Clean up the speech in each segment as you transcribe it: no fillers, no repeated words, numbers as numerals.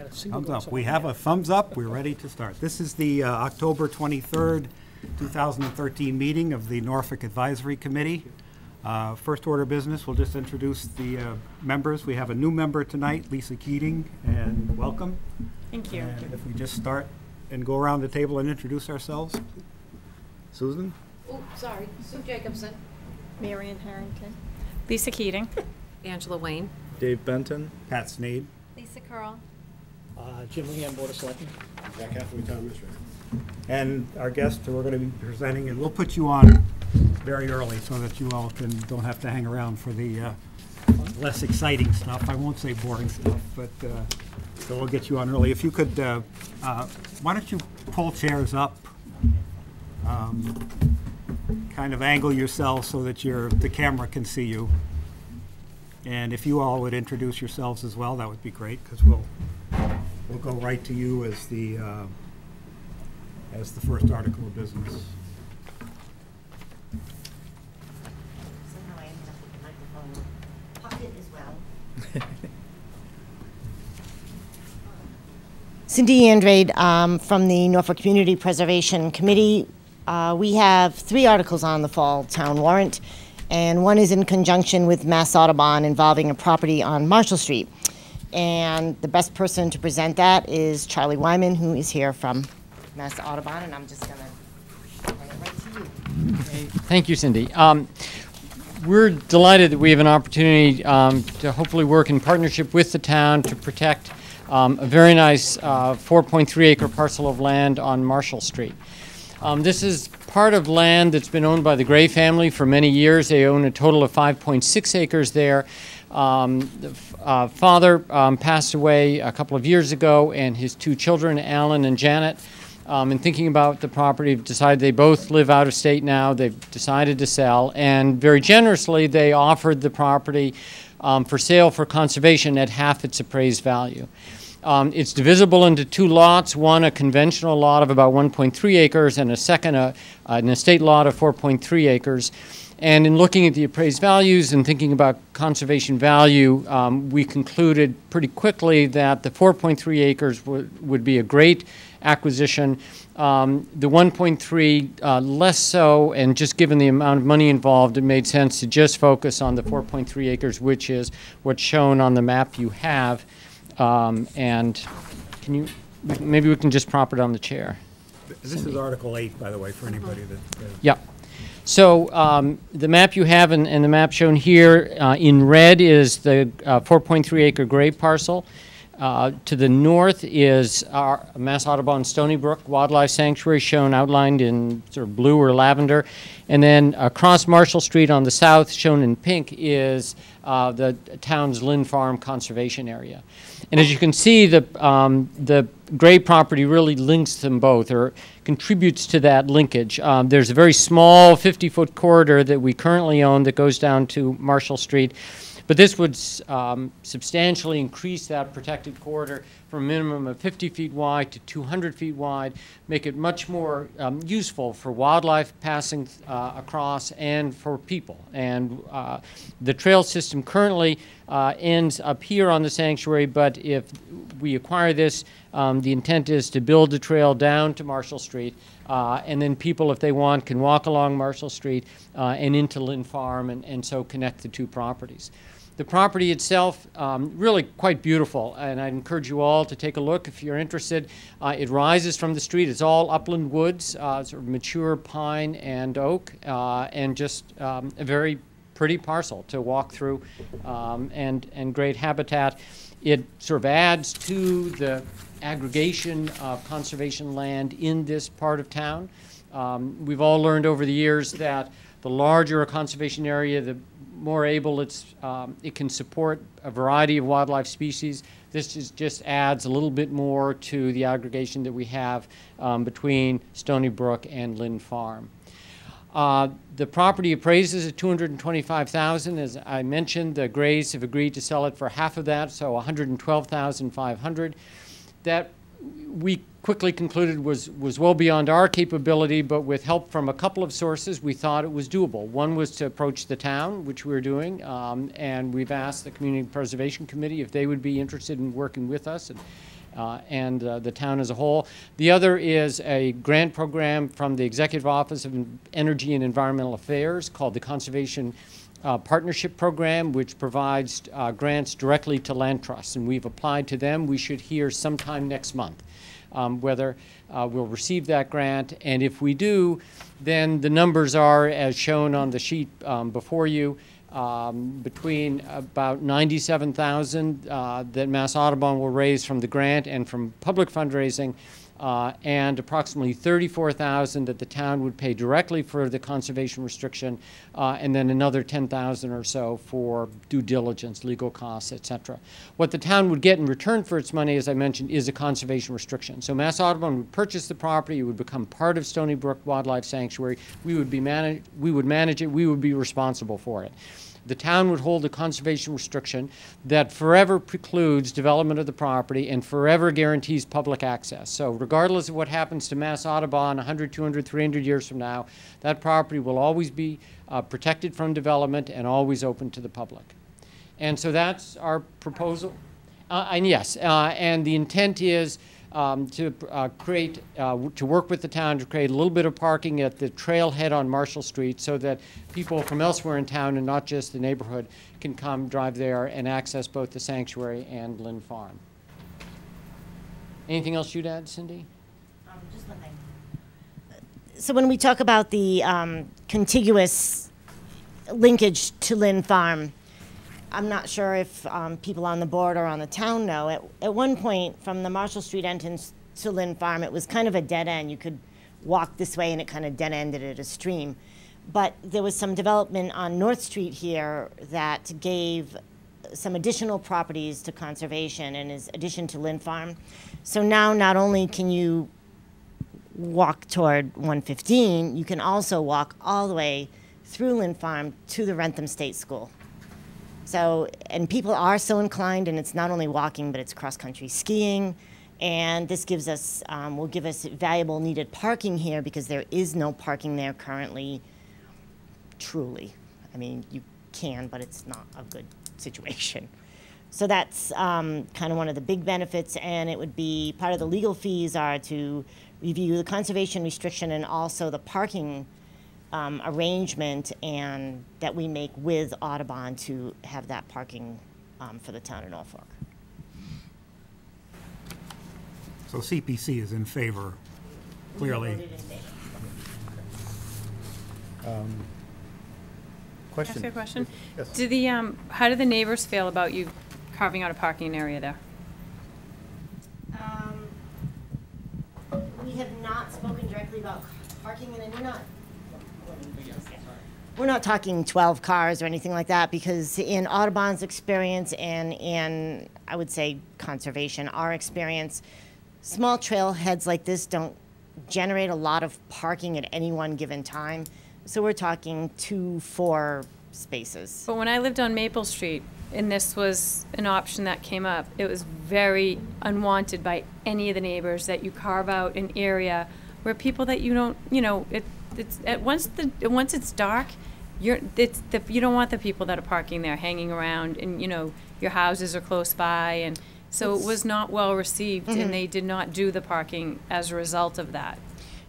had a single Thumbs glass up. of We wine. have a thumbs up. We're ready to start. This is the October 23rd, 2013 meeting of the Norfolk Advisory Committee. First order of business, we'll just introduce the members. We have a new member tonight, Lisa Keating, and welcome. Thank you. And if we just start and go around the table and introduce ourselves. Susan? Oh, sorry, Sue Jacobson. Marion Harrington. Lisa Keating. Angela Wayne. Dave Benton. Pat Sneed. Lisa Curl. Jim Leanne, Board of Selectmen. Jack Hathaway, Town Administrator. And our guest who we're going to be presenting, and we'll put you on very early so that you all don't have to hang around for the less exciting stuff. I won't say boring stuff, but so we'll get you on early. If you could, why don't you pull chairs up, kind of angle yourself so that the camera can see you. And if you all would introduce yourselves as well, that would be great, because we'll go right to you as the first article of business. Somehow I ended up with the microphone pocket as well. Cindy Andrade from the Norfolk Community Preservation Committee. We have 3 articles on the fall town warrant, and one is in conjunction with Mass Audubon involving a property on Marshall Street. And the best person to present that is Charlie Wyman, who is here from Mass Audubon, and I'm just going to turn it right to you. Okay. Thank you, Cindy. We're delighted that we have an opportunity to hopefully work in partnership with the town to protect a very nice 4.3 acre parcel of land on Marshall Street. This is part of land that's been owned by the Gray family for many years. They own a total of 5.6 acres there. The father passed away a couple of years ago, and his 2 children, Alan and Janet, in thinking about the property, decided they both live out of state now. They've decided to sell, and very generously they offered the property for sale for conservation at half its appraised value. It's divisible into 2 lots, one a conventional lot of about 1.3 acres and a second an estate lot of 4.3 acres. And in looking at the appraised values and thinking about conservation value, we concluded pretty quickly that the 4.3 acres would be a great acquisition. The 1.3 less so, and just given the amount of money involved, it made sense to just focus on the 4.3 acres, which is what's shown on the map you have. And maybe we can just prop it on the chair. This is Article 8, by the way, for anybody that... Yeah. So the map you have and the map shown here in red is the 4.3 acre gray parcel. To the north is our Mass Audubon Stony Brook Wildlife Sanctuary, shown outlined in sort of blue or lavender. And then across Marshall Street on the south, shown in pink, is the town's Lynn Farm Conservation Area. And as you can see, the gray property really links them both, or contributes to that linkage. There's a very small 50-foot corridor that we currently own that goes down to Marshall Street. But this would substantially increase that protected corridor from a minimum of 50 feet wide to 200 feet wide, make it much more useful for wildlife passing across and for people. And the trail system currently ends up here on the sanctuary, but if we acquire this, the intent is to build a trail down to Marshall Street, and then people, if they want, can walk along Marshall Street and into Lynn Farm, and so connect the 2 properties. The property itself, really quite beautiful, and I'd encourage you all to take a look if you're interested. It rises from the street. It's all upland woods, sort of mature pine and oak, and just a very pretty parcel to walk through, and great habitat. It sort of adds to the aggregation of conservation land in this part of town. We've all learned over the years that the larger a conservation area, the more able it can support a variety of wildlife species. This just adds a little bit more to the aggregation that we have between Stony Brook and Lynn Farm. The property appraises at $225,000. As I mentioned, the Grays have agreed to sell it for half of that, so $112,500. That we quickly concluded was well beyond our capability, but with help from a couple of sources, we thought it was doable. One was to approach the town, which we're doing, and we've asked the Community Preservation Committee if they would be interested in working with us and the town as a whole. The other is a grant program from the Executive Office of Energy and Environmental Affairs called the Conservation Partnership Program, which provides grants directly to land trusts, and we've applied to them. We should hear sometime next month whether we'll receive that grant, and if we do, then the numbers are as shown on the sheet before you. Between about $97,000 that Mass Audubon will raise from the grant and from public fundraising, and approximately $34,000 that the town would pay directly for the conservation restriction, and then another $10,000 or so for due diligence, legal costs, etc. What the town would get in return for its money, as I mentioned, is a conservation restriction. So Mass Audubon would purchase the property, it would become part of Stony Brook Wildlife Sanctuary. We would manage it, we would be responsible for it. The town would hold a conservation restriction that forever precludes development of the property and forever guarantees public access. So regardless of what happens to Mass Audubon 100, 200, 300 years from now, that property will always be protected from development and always open to the public. And so that's our proposal. And yes, and the intent is to work with the town to create a little bit of parking at the trailhead on Marshall Street so that people from elsewhere in town and not just the neighborhood can come drive there and access both the sanctuary and Lynn Farm. Anything else you'd add, Cindy? Just one thing. So when we talk about the contiguous linkage to Lynn Farm, I'm not sure if people on the board or on the town know. At one point, from the Marshall Street entrance to Lynn Farm, it was kind of a dead end. You could walk this way and it kind of dead ended at a stream. But there was some development on North Street here that gave some additional properties to conservation and is addition to Lynn Farm. So now not only can you walk toward 115, you can also walk all the way through Lynn Farm to the Rentham State School. So, and people are so inclined, and it's not only walking, but it's cross-country skiing, and this gives us, will give us valuable needed parking here because there is no parking there currently, truly. I mean, you can, but it's not a good situation. So that's kind of one of the big benefits, and it would be, part of the legal fees are to review the conservation restriction and also the parking arrangement and that we make with Audubon to have that parking for the town of Norfolk. So CPC is in favor, clearly. We voted in favor. Question? Ask you a question? Yes. Do the, how do the neighbors feel about you carving out a parking area there? We have not spoken directly about parking, and we're not talking 12 cars or anything like that, because in Audubon's experience and in, I would say, conservation, our experience, small trailheads like this don't generate a lot of parking at any one given time. So we're talking 2-4 spaces. But when I lived on Maple Street, and this was an option that came up, it was very unwanted by any of the neighbors that you carve out an area where people that you don't, you know, once it's dark, you don't want the people that are parking there hanging around, and you know your houses are close by, and so it was not well received, and they did not do the parking as a result of that.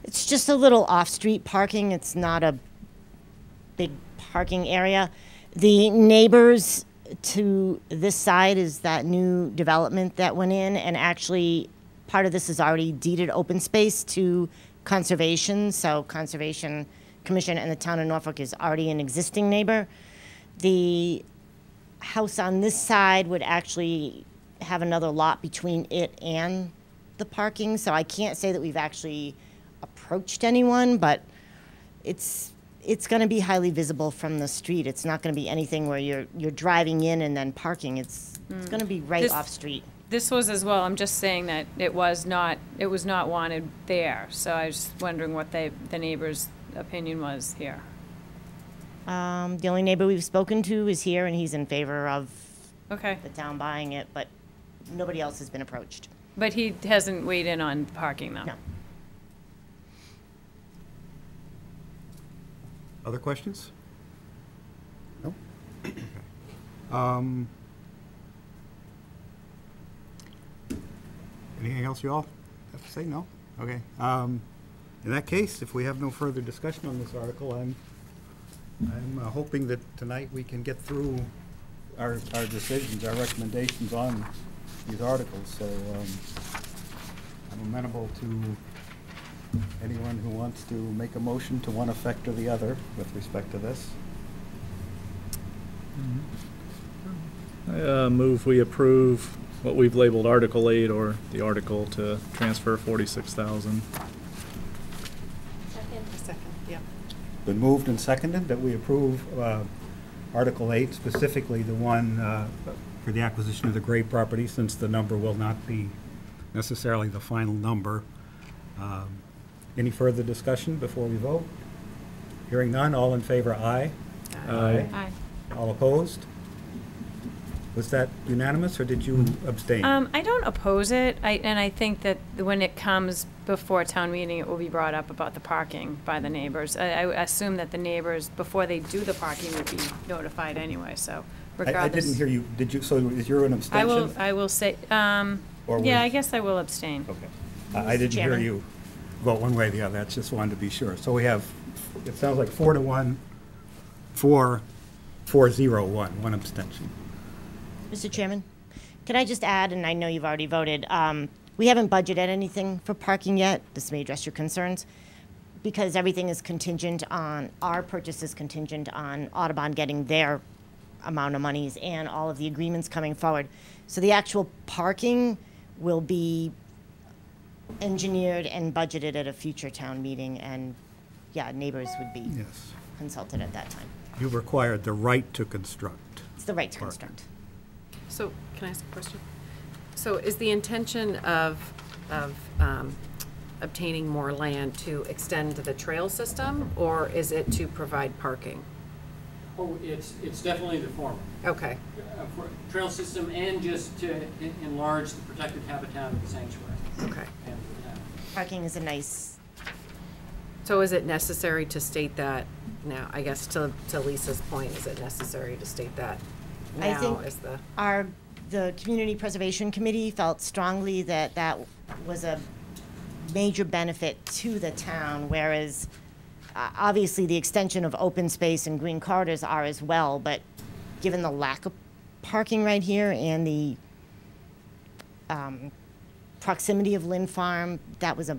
It's just a little off-street parking. It's not a big parking area. The neighbors to this side is that new development that went in, and actually part of this is already deeded open space to conservation, so Conservation Commission and the town of Norfolk is already an existing neighbor. The house on this side would actually have another lot between it and the parking, so I can't say that we've actually approached anyone, but it's going to be highly visible from the street. It's not going to be anything where you're driving in and then parking. It's going to be right off street. This was as well. I'm just saying that it was not wanted there. So I was just wondering what the neighbor's opinion was here. The only neighbor we've spoken to is here, and he's in favor of Okay, the town buying it, but nobody else has been approached. but he hasn't weighed in on parking though. No. Other questions? No? Anything else you all have to say? No? Okay. In that case, if we have no further discussion on this article, I'm hoping that tonight we can get through our decisions, our recommendations on these articles. So I'm amenable to anyone who wants to make a motion to one effect or the other with respect to this. I move we approve what we've labeled Article 8, or the article to transfer 46,000. Second, yeah. Been moved and seconded that we approve Article 8, specifically the one for the acquisition of the Gray property, since the number will not be necessarily the final number. Any further discussion before we vote? Hearing none, all in favor, aye. Aye. Aye. All opposed? Was that unanimous, or did you abstain? I don't oppose it, and I think that when it comes before town meeting, it will be brought up about the parking by the neighbors. I assume that the neighbors, before they do the parking, would be notified anyway, so regardless. I didn't hear you. Did you? So is you an abstention? I will say, Or yeah, I was- guess I will abstain. Okay. I didn't hear Chairman. you vote one way or the other. I just wanted to be sure. So we have, it sounds like 4-1, 4-0-1, one abstention. Mr. Chairman, can I just add, and I know you've already voted, we haven't budgeted anything for parking yet. This may address your concerns, because everything is contingent on, our purchase is contingent on Audubon getting their amount of monies and all of the agreements coming forward. So the actual parking will be engineered and budgeted at a future town meeting, and, yeah, neighbors would be Yes. consulted at that time. You required the right to construct. It's the right to Parking. construct. So, can I ask a question? So is the intention of obtaining more land to extend the trail system, or is it to provide parking? Oh, it's definitely the former. Okay, For trail system and just to enlarge the protected habitat of the sanctuary. okay. And, Parking is a nice, So is it necessary to state that now? I guess to Lisa's point, is it necessary to state that I now think as the? the Community Preservation Committee felt strongly that that was a major benefit to the town, whereas obviously the extension of open space and green corridors are as well, but given the lack of parking right here and the proximity of Lynn Farm, that was a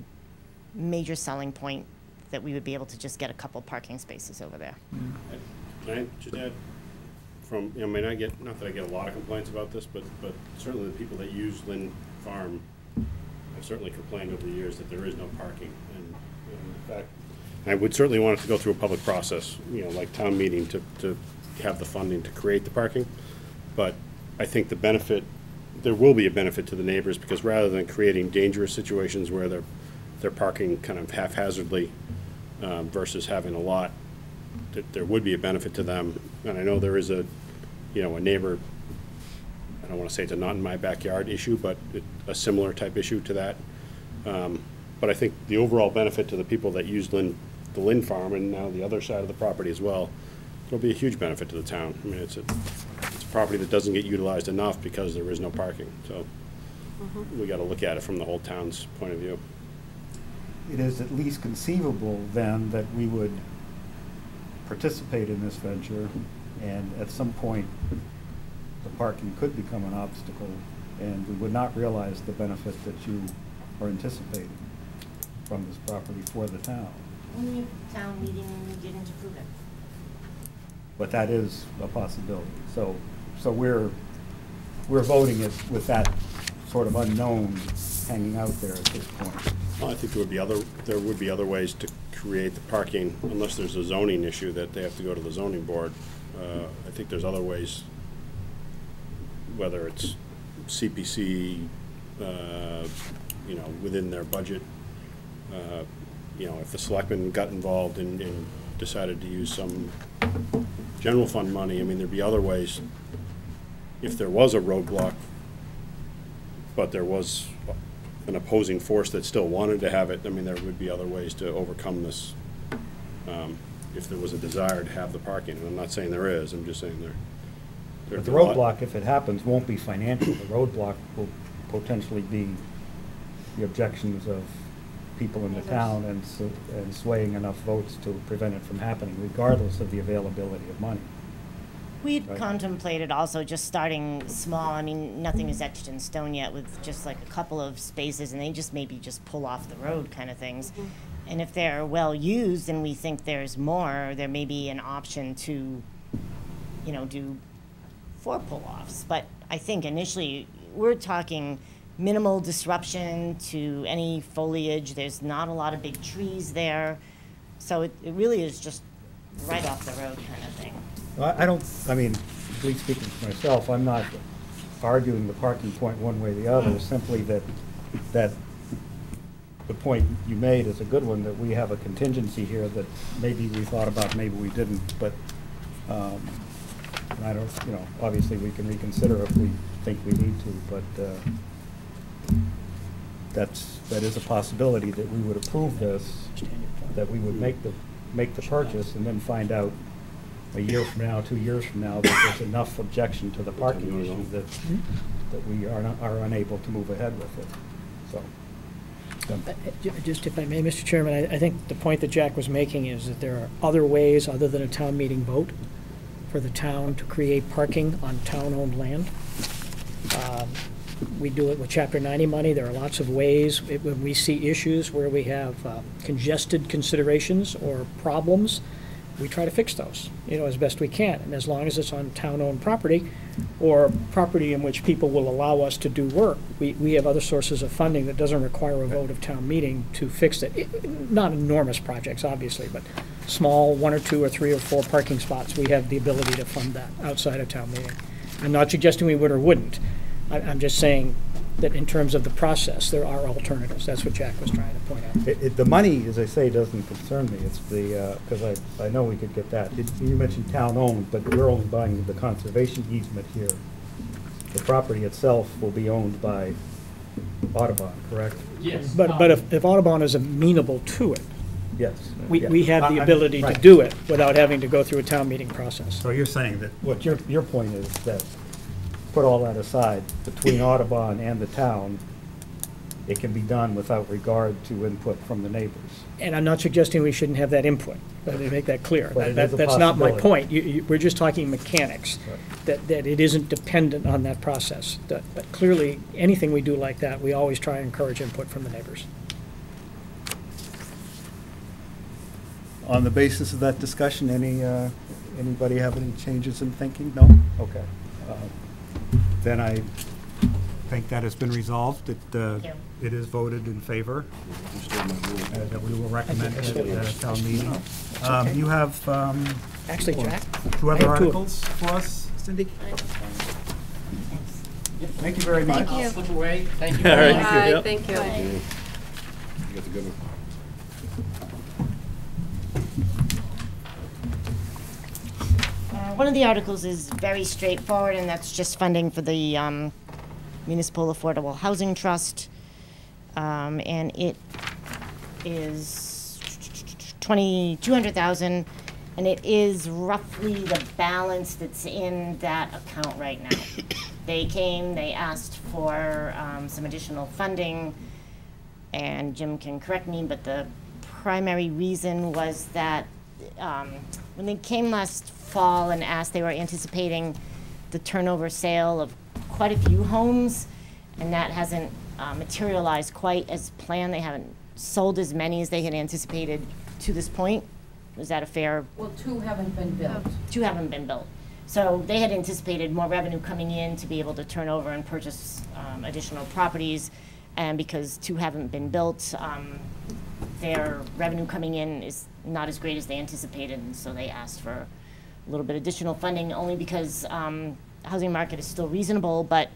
major selling point, that we would be able to just get a couple parking spaces over there. Can I just add, from, I mean, not that I get a lot of complaints about this, but certainly the people that use Lynn Farm have certainly complained over the years that there is no parking. And in fact, I would certainly want it to go through a public process, like town meeting to have the funding to create the parking. But I think the benefit, there will be a benefit to the neighbors, because rather than creating dangerous situations where they're parking kind of haphazardly versus having a lot, that there would be a benefit to them. And I know there is a neighbor, I don't want to say it's a not in my backyard issue, but a similar type issue to that. But I think the overall benefit to the people that use the Lynn Farm and now the other side of the property as well, it'll be a huge benefit to the town. I mean, it's a property that doesn't get utilized enough because there is no parking. So we got to look at it from the whole town's point of view. It is at least conceivable then that we would participate in this venture, and at some point the parking could become an obstacle, and we would not realize the benefit that you are anticipating from this property for the town. Only if town meeting didn't approve it. But that is a possibility. So we're voting it with that sort of unknown hanging out there at this point. Well, I think there would be other ways to create the parking, unless there's a zoning issue that they have to go to the zoning board. I think there's other ways, whether it's CPC, within their budget. If the selectmen got involved and decided to use some general fund money, I mean, there'd be other ways. If there was a roadblock, but there was an opposing force that still wanted to have it, I mean, there would be other ways to overcome this, if there was a desire to have the parking. And I'm not saying there is, I'm just saying there. But the roadblock, if it happens, won't be financial. The roadblock will potentially be the objections of people in the town and swaying enough votes to prevent it from happening, regardless of the availability of money. We'd Right. contemplated also just starting small. I mean, nothing is etched in stone yet with just like a couple of spaces, and they just maybe just pull off the road kind of things. And if they're well used and we think there's more, there may be an option to, you know, do 4 pull-offs. But I think initially we're talking minimal disruption to any foliage. There's not a lot of big trees there. So it really is just right off the road kind of thing. I mean, at least speaking for myself, I'm not arguing the parking point one way or the other, simply that the point you made is a good one, that we have a contingency here that maybe we thought about, maybe we didn't, but I don't, you know, obviously we can reconsider if we think we need to, but that is a possibility, that we would approve this, that we would make the purchase and then find out a year from now, 2 years from now, that there's enough objection to the parking issue that we are unable to move ahead with it, so. Just if I may, Mr. Chairman, I think the point that Jack was making is that there are other ways other than a town meeting vote for the town to create parking on town-owned land. We do it with Chapter 90 money. There are lots of ways. When we see issues where we have congested considerations or problems, we try to fix those, you know, as best we can. And as long as it's on town-owned property or property in which people will allow us to do work, we have other sources of funding that doesn't require a vote of town meeting to fix it. Not enormous projects, obviously, but small 1 or 2 or 3 or 4 parking spots, we have the ability to fund that outside of town meeting. I'm not suggesting we would or wouldn't. I'm just saying that in terms of the process, there are alternatives. That's what Jack was trying to point out. The money, as I say, doesn't concern me. It's the, because I know we could get that. You mentioned town-owned, but we're only buying the conservation easement here. The property itself will be owned by Audubon, correct? Yes. But if Audubon is amenable to it, Yes. we have the I- ability to right. do it without having to go through a town meeting process. So you're saying that, what your point is that, put all that aside, between Audubon and the town, it can be done without regard to input from the neighbors. And I'm not suggesting we shouldn't have that input. Let me make that clear. But it That- is a That's not my possibility. point. We're just talking mechanics, Right. that it isn't dependent on that process. But clearly, anything we do like that, we always try and encourage input from the neighbors. On the basis of that discussion, anybody have any changes in thinking? No? Okay. Then I think that has been resolved. It is voted in favor, that we will recommend it at a town meeting. You have Actually, Jack? 2 I other have 2. articles for us, Cindy? Thank you very much. I'll slip away. Thank you All very right. much. Hi, Yep. thank you. You got the good one. One of the articles is very straightforward, and that's just funding for the Municipal Affordable Housing Trust. And it is $200,000, and it is roughly the balance that's in that account right now. They came, they asked for some additional funding, and Jim can correct me, but the primary reason was that when they came last fall and asked, they were anticipating the turnover sale of quite a few homes, and that hasn't materialized quite as planned. They haven't sold as many as they had anticipated to this point. Was that a fair? Well, 2 haven't been built. 2 haven't been built. So they had anticipated more revenue coming in to be able to turn over and purchase additional properties. And because 2 haven't been built, their revenue coming in is not as great as they anticipated. And so they asked for a little bit additional funding, only because the housing market is still reasonable, but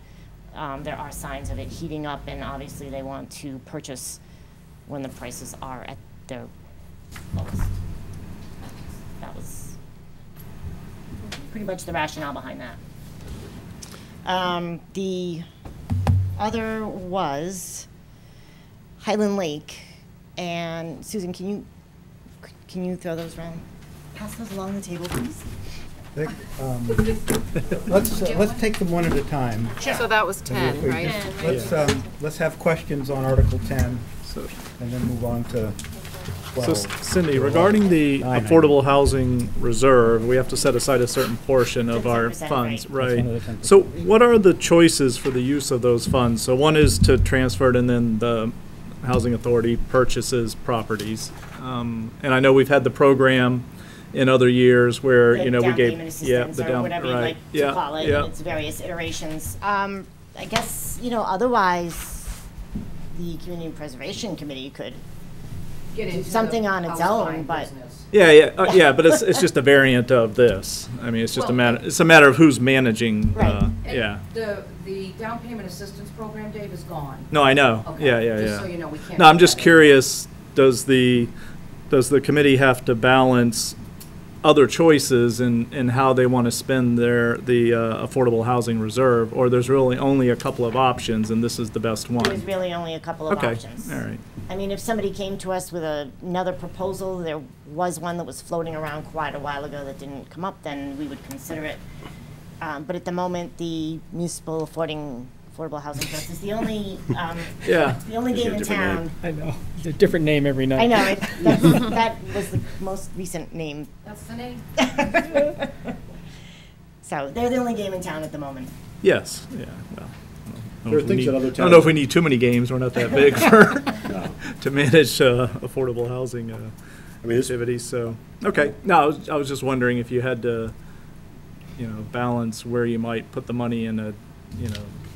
there are signs of it heating up, and obviously they want to purchase when the prices are at their lowest. That was pretty much the rationale behind that. The other was Highland Lake, and Susan, can you throw those around? Pass those along the table, please. Vic, let's take them one at a time. So that was 10, If we right? just- Let's have questions on Article 10 So, and then move on to so 12. Cindy, regarding the Nine, affordable housing reserve, we have to set aside a certain portion of The our 10%, funds, right. That's right? one of the 10%. So what are the choices for the use of those funds? So one is to transfer it and then the housing authority purchases properties. And I know we've had the program in other years where, The you know, we down gave. payment Yeah, assistance the or down, whatever you right. like to Yeah, call it, yeah. in its various iterations. I guess, otherwise, the Community Preservation Committee could Get do into something the on its house own, buying but business. Yeah, but it's just a variant of this. I mean, it's just Well, it's a matter of who's managing, Right. And yeah. The down payment assistance program, Dave, is gone. No, I know. Okay, Yeah. Just so you know, we can't. No, I'm do just that. curious, does the committee have to balance other choices in how they want to spend the affordable housing reserve, or there's really only a couple of options and this is the best there's one? really only a couple of Okay, options. all right. I mean, if somebody came to us with another proposal, there was one that was floating around quite a while ago that didn't come up, then we would consider it. But at the moment, the Municipal Affordable Housing Trust is the only, Yeah. the only Is it game a in different name? town. I know, it's a different name every night. I know, that was the most recent name. That's the name. So they're the only game in town at the moment. Yes, yeah, well. I don't know There are if we things need- that other I don't know if towns- we need too many games, we're not that big for, to manage affordable housing I mean, this, activities, so, okay. No, I was just wondering if you had to, balance where you might put the money in a,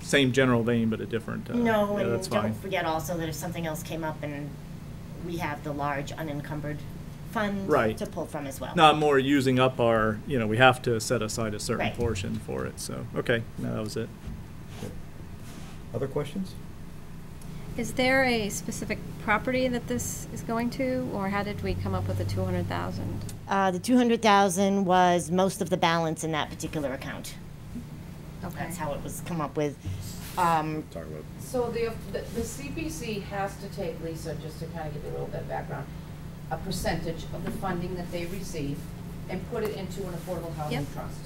same general vein, but a different, No, yeah, and that's fine. don't forget also that if something else came up and we have the large unencumbered fund Right. to pull from as well. Not more using up our, we have to set aside a certain Right. portion for it, so, okay, no, that was it. Other questions? Is there a specific property that this is going to, or how did we come up with the 200,000? The 200,000 was most of the balance in that particular account. Okay. That's how it was come up with. talk about. So the CPC has to take, Lisa, just to kind of give you a little bit of background, a percentage of the funding that they receive and put it into an affordable housing Yep. trust.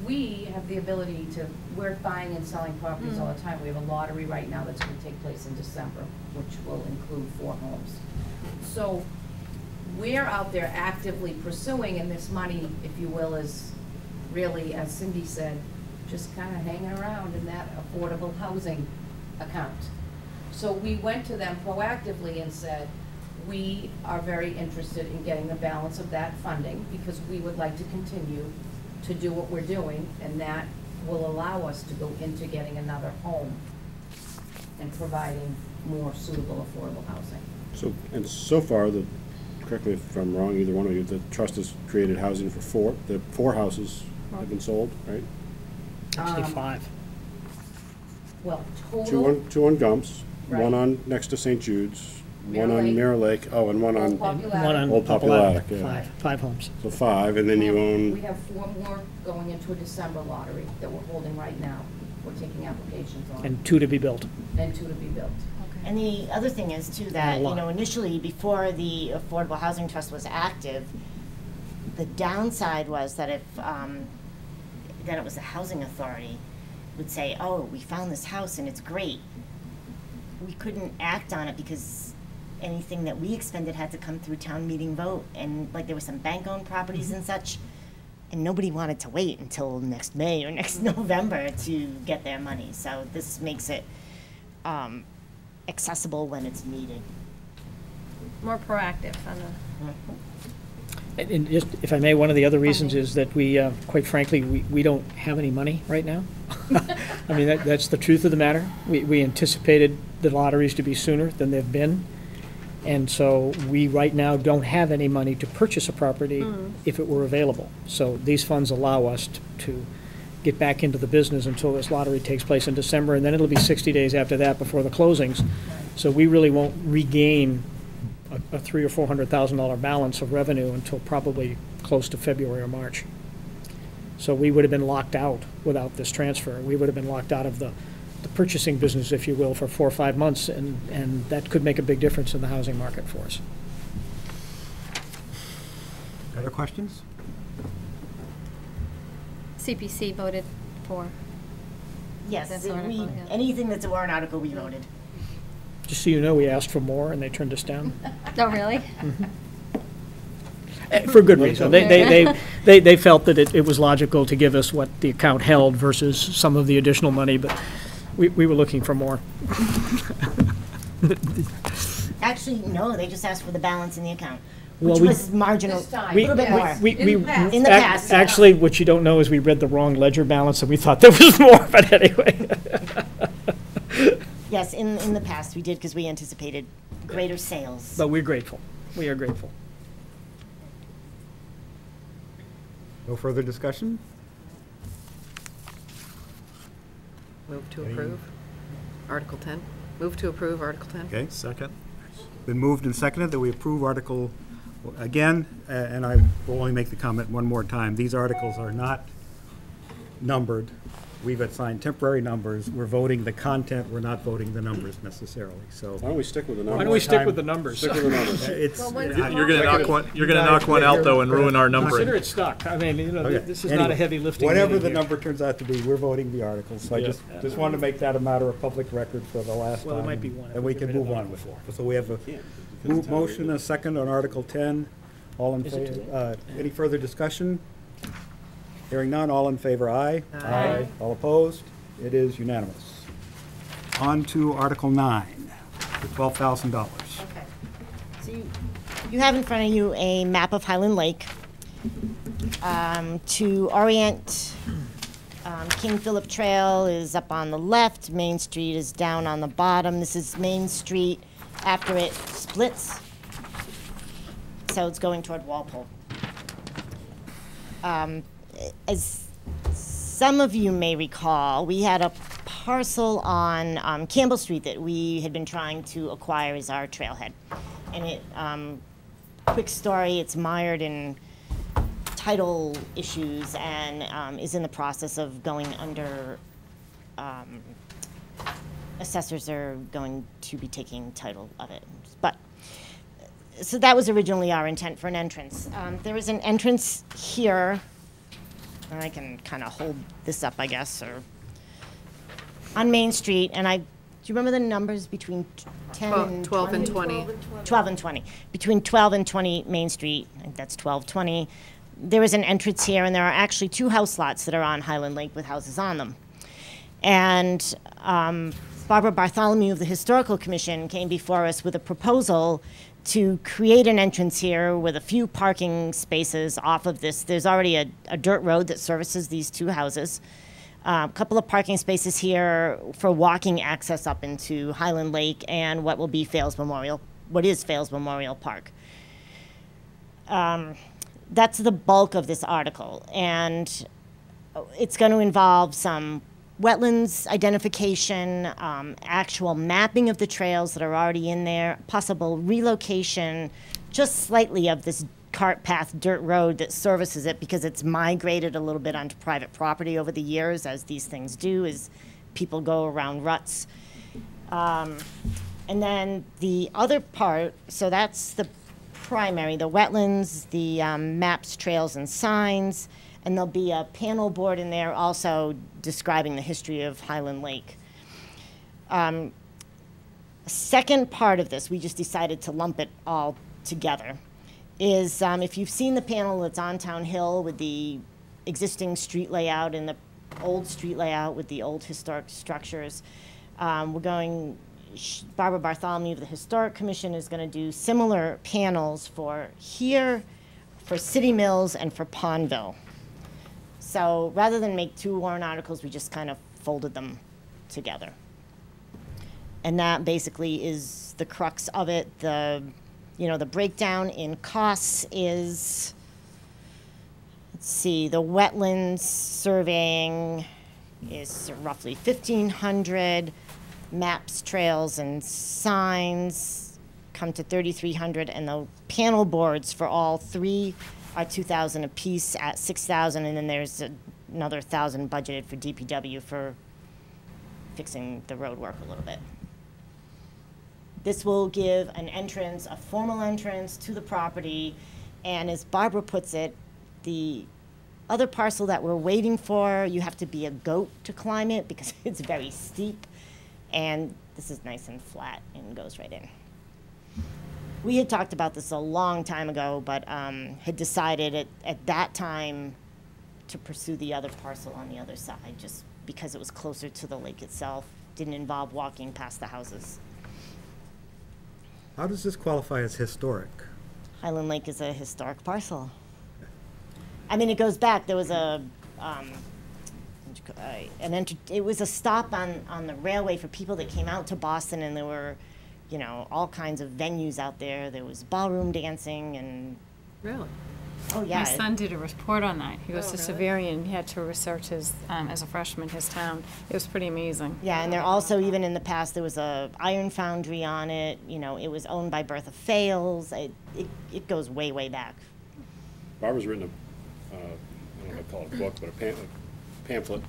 We have the ability to, we're buying and selling properties all the time. We have a lottery right now that's going to take place in December, which will include 4 homes. So we're out there actively pursuing, and this money, if you will, is really, as Cindy said, just kind of hanging around in that affordable housing account. So we went to them proactively and said, we are very interested in getting the balance of that funding because we would like to continue to do what we're doing, and that will allow us to go into getting another home and providing more suitable affordable housing. So far, correct me if I'm wrong, either one of you, the trust has created housing for 4 houses have been sold, right? Actually, Um, 5. Well, 2 total, on Gumps, Right. one on, next to St. Jude's, Mirror one on Lake. Mirror Lake, oh, and one Old on, Populatic. One on Old Populatic, Populatic, yeah. 5 homes. so 5, and then you we own, have 4 more going into a December lottery that we're holding right now. We're taking applications on, And 2 to be built. and 2 to be built. And the other thing is too that, A lot. initially, before the Affordable Housing Trust was active, the downside was that if, then it was the housing authority would say, oh, we found this house and it's great. We couldn't act on it because anything that we expended had to come through town meeting vote, and like there were some bank-owned properties and such, and nobody wanted to wait until next May or next November to get their money. So this makes it, accessible when it's needed. More proactive on the, And just, if I may, one of the other reasons is that we, quite frankly, we don't have any money right now. I mean, that's the truth of the matter. We anticipated the lotteries to be sooner than they've been. And so we right now don't have any money to purchase a property if it were available. So these funds allow us to get back into the business until this lottery takes place in December, and then it'll be 60 days after that before the closings. So we really won't regain a $300,000 or $400,000 balance of revenue until probably close to February or March. So we would have been locked out without this transfer. We would have been locked out of the purchasing business, if you will, for 4 or 5 months, and that could make a big difference in the housing market for us. Other questions? CPC voted for. Yes, That's article, yeah. anything that's a warrant article, we voted. Just so you know, we asked for more and they turned us down. Oh, really? For good reason. They felt that it was logical to give us what the account held versus some of the additional money, but we were looking for more. Actually, no, they just asked for the balance in the account, Well, which we- was marginal, This time, a little bit more. yes. We- In the past. In the past, yeah. Actually, what you don't know is we read the wrong ledger balance and we thought there was more, but anyway. Yes, in the past we did because we anticipated greater sales. But we're grateful. We are grateful. No further discussion? Move to approve. Article 10. Move to approve Article 10. Okay, Second? been moved and seconded that we approve Article, again, and I will only make the comment one more time, these articles are not numbered. We've assigned temporary numbers. We're voting the content, we're not voting the numbers necessarily, so. Why don't we stick with the numbers? Why don't we stick with the numbers? Stick with the numbers. It's. You're gonna knock one out though and ruin our numbering. Consider it stuck. I mean, you know, Okay. this is not a Anyway, heavy lifting. Whatever meeting the here. number turns out to be, we're voting the articles. So I Yeah. just wanted to make that a matter of public record for the last time. Well, it might be one if And we we get can rid of move on Article with four. it. So we have a motion, a second on Article 10. All in Is it favor, any further discussion? Hearing none, all in favor, aye. Aye. All opposed? It is unanimous. On to Article 9, the $12,000. Okay. So you have in front of you a map of Highland Lake. To orient, King Philip Trail is up on the left, Main Street is down on the bottom. This is Main Street after it splits. So it's going toward Walpole. As some of you may recall, we had a parcel on Campbell Street that we had been trying to acquire as our trailhead. And it, quick story, it's mired in title issues and is in the process of going under, assessors are going to be taking title of it. But, so that was originally our intent for an entrance. There is an entrance here. And I can kind of hold this up, I guess, or on Main Street. And do you remember the numbers between 10 and 12 and 20. 12 and 20. Between 12 and 20 Main Street, I think that's 1220. There is an entrance here, and there are actually 2 house lots that are on Highland Lake with houses on them. And Barbara Bartholomew of the Historical Commission came before us with a proposal to create an entrance here with a few parking spaces off of this. There's already a dirt road that services these 2 houses. A couple of parking spaces here for walking access up into Highland Lake and what will be what is Fales Memorial Park. That's the bulk of this article, and it's going to involve some wetlands identification, actual mapping of the trails that are already in there, possible relocation just slightly of this cart path dirt road that services it because it's migrated a little bit onto private property over the years, as these things do, as people go around ruts. And then the other part, so that's the primary, the wetlands, the maps, trails, and signs, and there'll be a panel board in there also describing the history of Highland Lake. Second part of this, we just decided to lump it all together, is if you've seen the panel that's on Town Hill with the existing street layout and the old street layout with the old historic structures, Barbara Bartholomew of the Historic Commission is going to do similar panels for here, for City Mills, and for Pondville. So rather than make 2 warrant articles, we just kind of folded them together. And that basically is the crux of it. The breakdown in costs is, let's see, the wetlands surveying is roughly $1,500. Maps, trails, and signs come to $3,300, and the panel boards for all 3 are $2,000 a piece at $6,000, and then there's another $1,000 budgeted for DPW for fixing the road work a little bit. This will give an entrance, a formal entrance to the property, and as Barbara puts it, the other parcel that we're waiting for, you have to be a goat to climb it because it's very steep. And this is nice and flat and goes right in. We had talked about this a long time ago, but had decided at that time to pursue the other parcel on the other side, just because it was closer to the lake itself, didn't involve walking past the houses. How does this qualify as historic? Highland Lake is a historic parcel. I mean, it goes back. There was it was a stop on the railway for people that came out to Boston, and there were, you know, all kinds of venues out there. There was ballroom dancing and. Really? Oh yeah. My son did a report on that. He goes to really? Severian. He had to research his, as a freshman, his town. It was pretty amazing. Yeah, and there also, even in the past, there was a iron foundry on it. You know, it was owned by Bertha Fales. It goes way, way back. Barbara's written I don't know if I call it a book, but a pamphlet,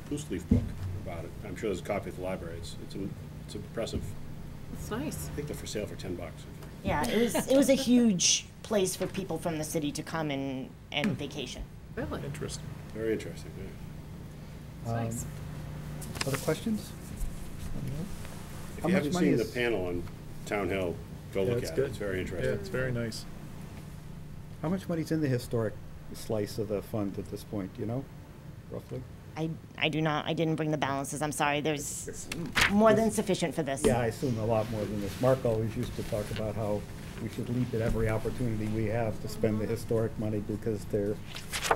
loose leaf book about it. I'm sure there's a copy at the library. It's impressive. It's nice. I think they're for sale for $10. Yeah, it was a huge place for people from the city to come and vacation. Really? Interesting. Very interesting, yeah. It's nice. Other questions? If How you much haven't money seen the is- panel on Town Hill, go Yeah, look it's at good. it. It's very Yeah, interesting. it's very nice. How much money's in the historic slice of the fund at this point, do you know, roughly? I do not, I didn't bring the balances, I'm sorry, there's more than sufficient for this. Yeah, I assume a lot more than this. Mark always used to talk about how we should leap at every opportunity we have to spend the historic money because there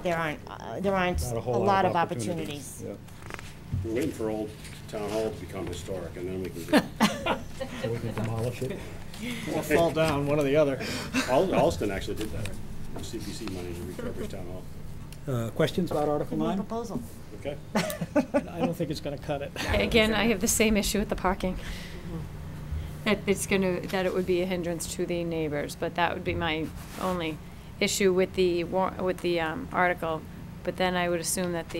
There aren't not a a whole lot lot of opportunities. Yeah. We're waiting for Old Town Hall to become historic, and then we can get, So we can demolish it. Or fall down, one or the other. Alston actually did that. with CPC money to refurbish Town Hall. Questions about Article New 9? proposal. Okay? I don't think it's gonna cut it. Again, I have the same issue with the parking. That it would be a hindrance to the neighbors, but that would be my only issue with the article. But then I would assume that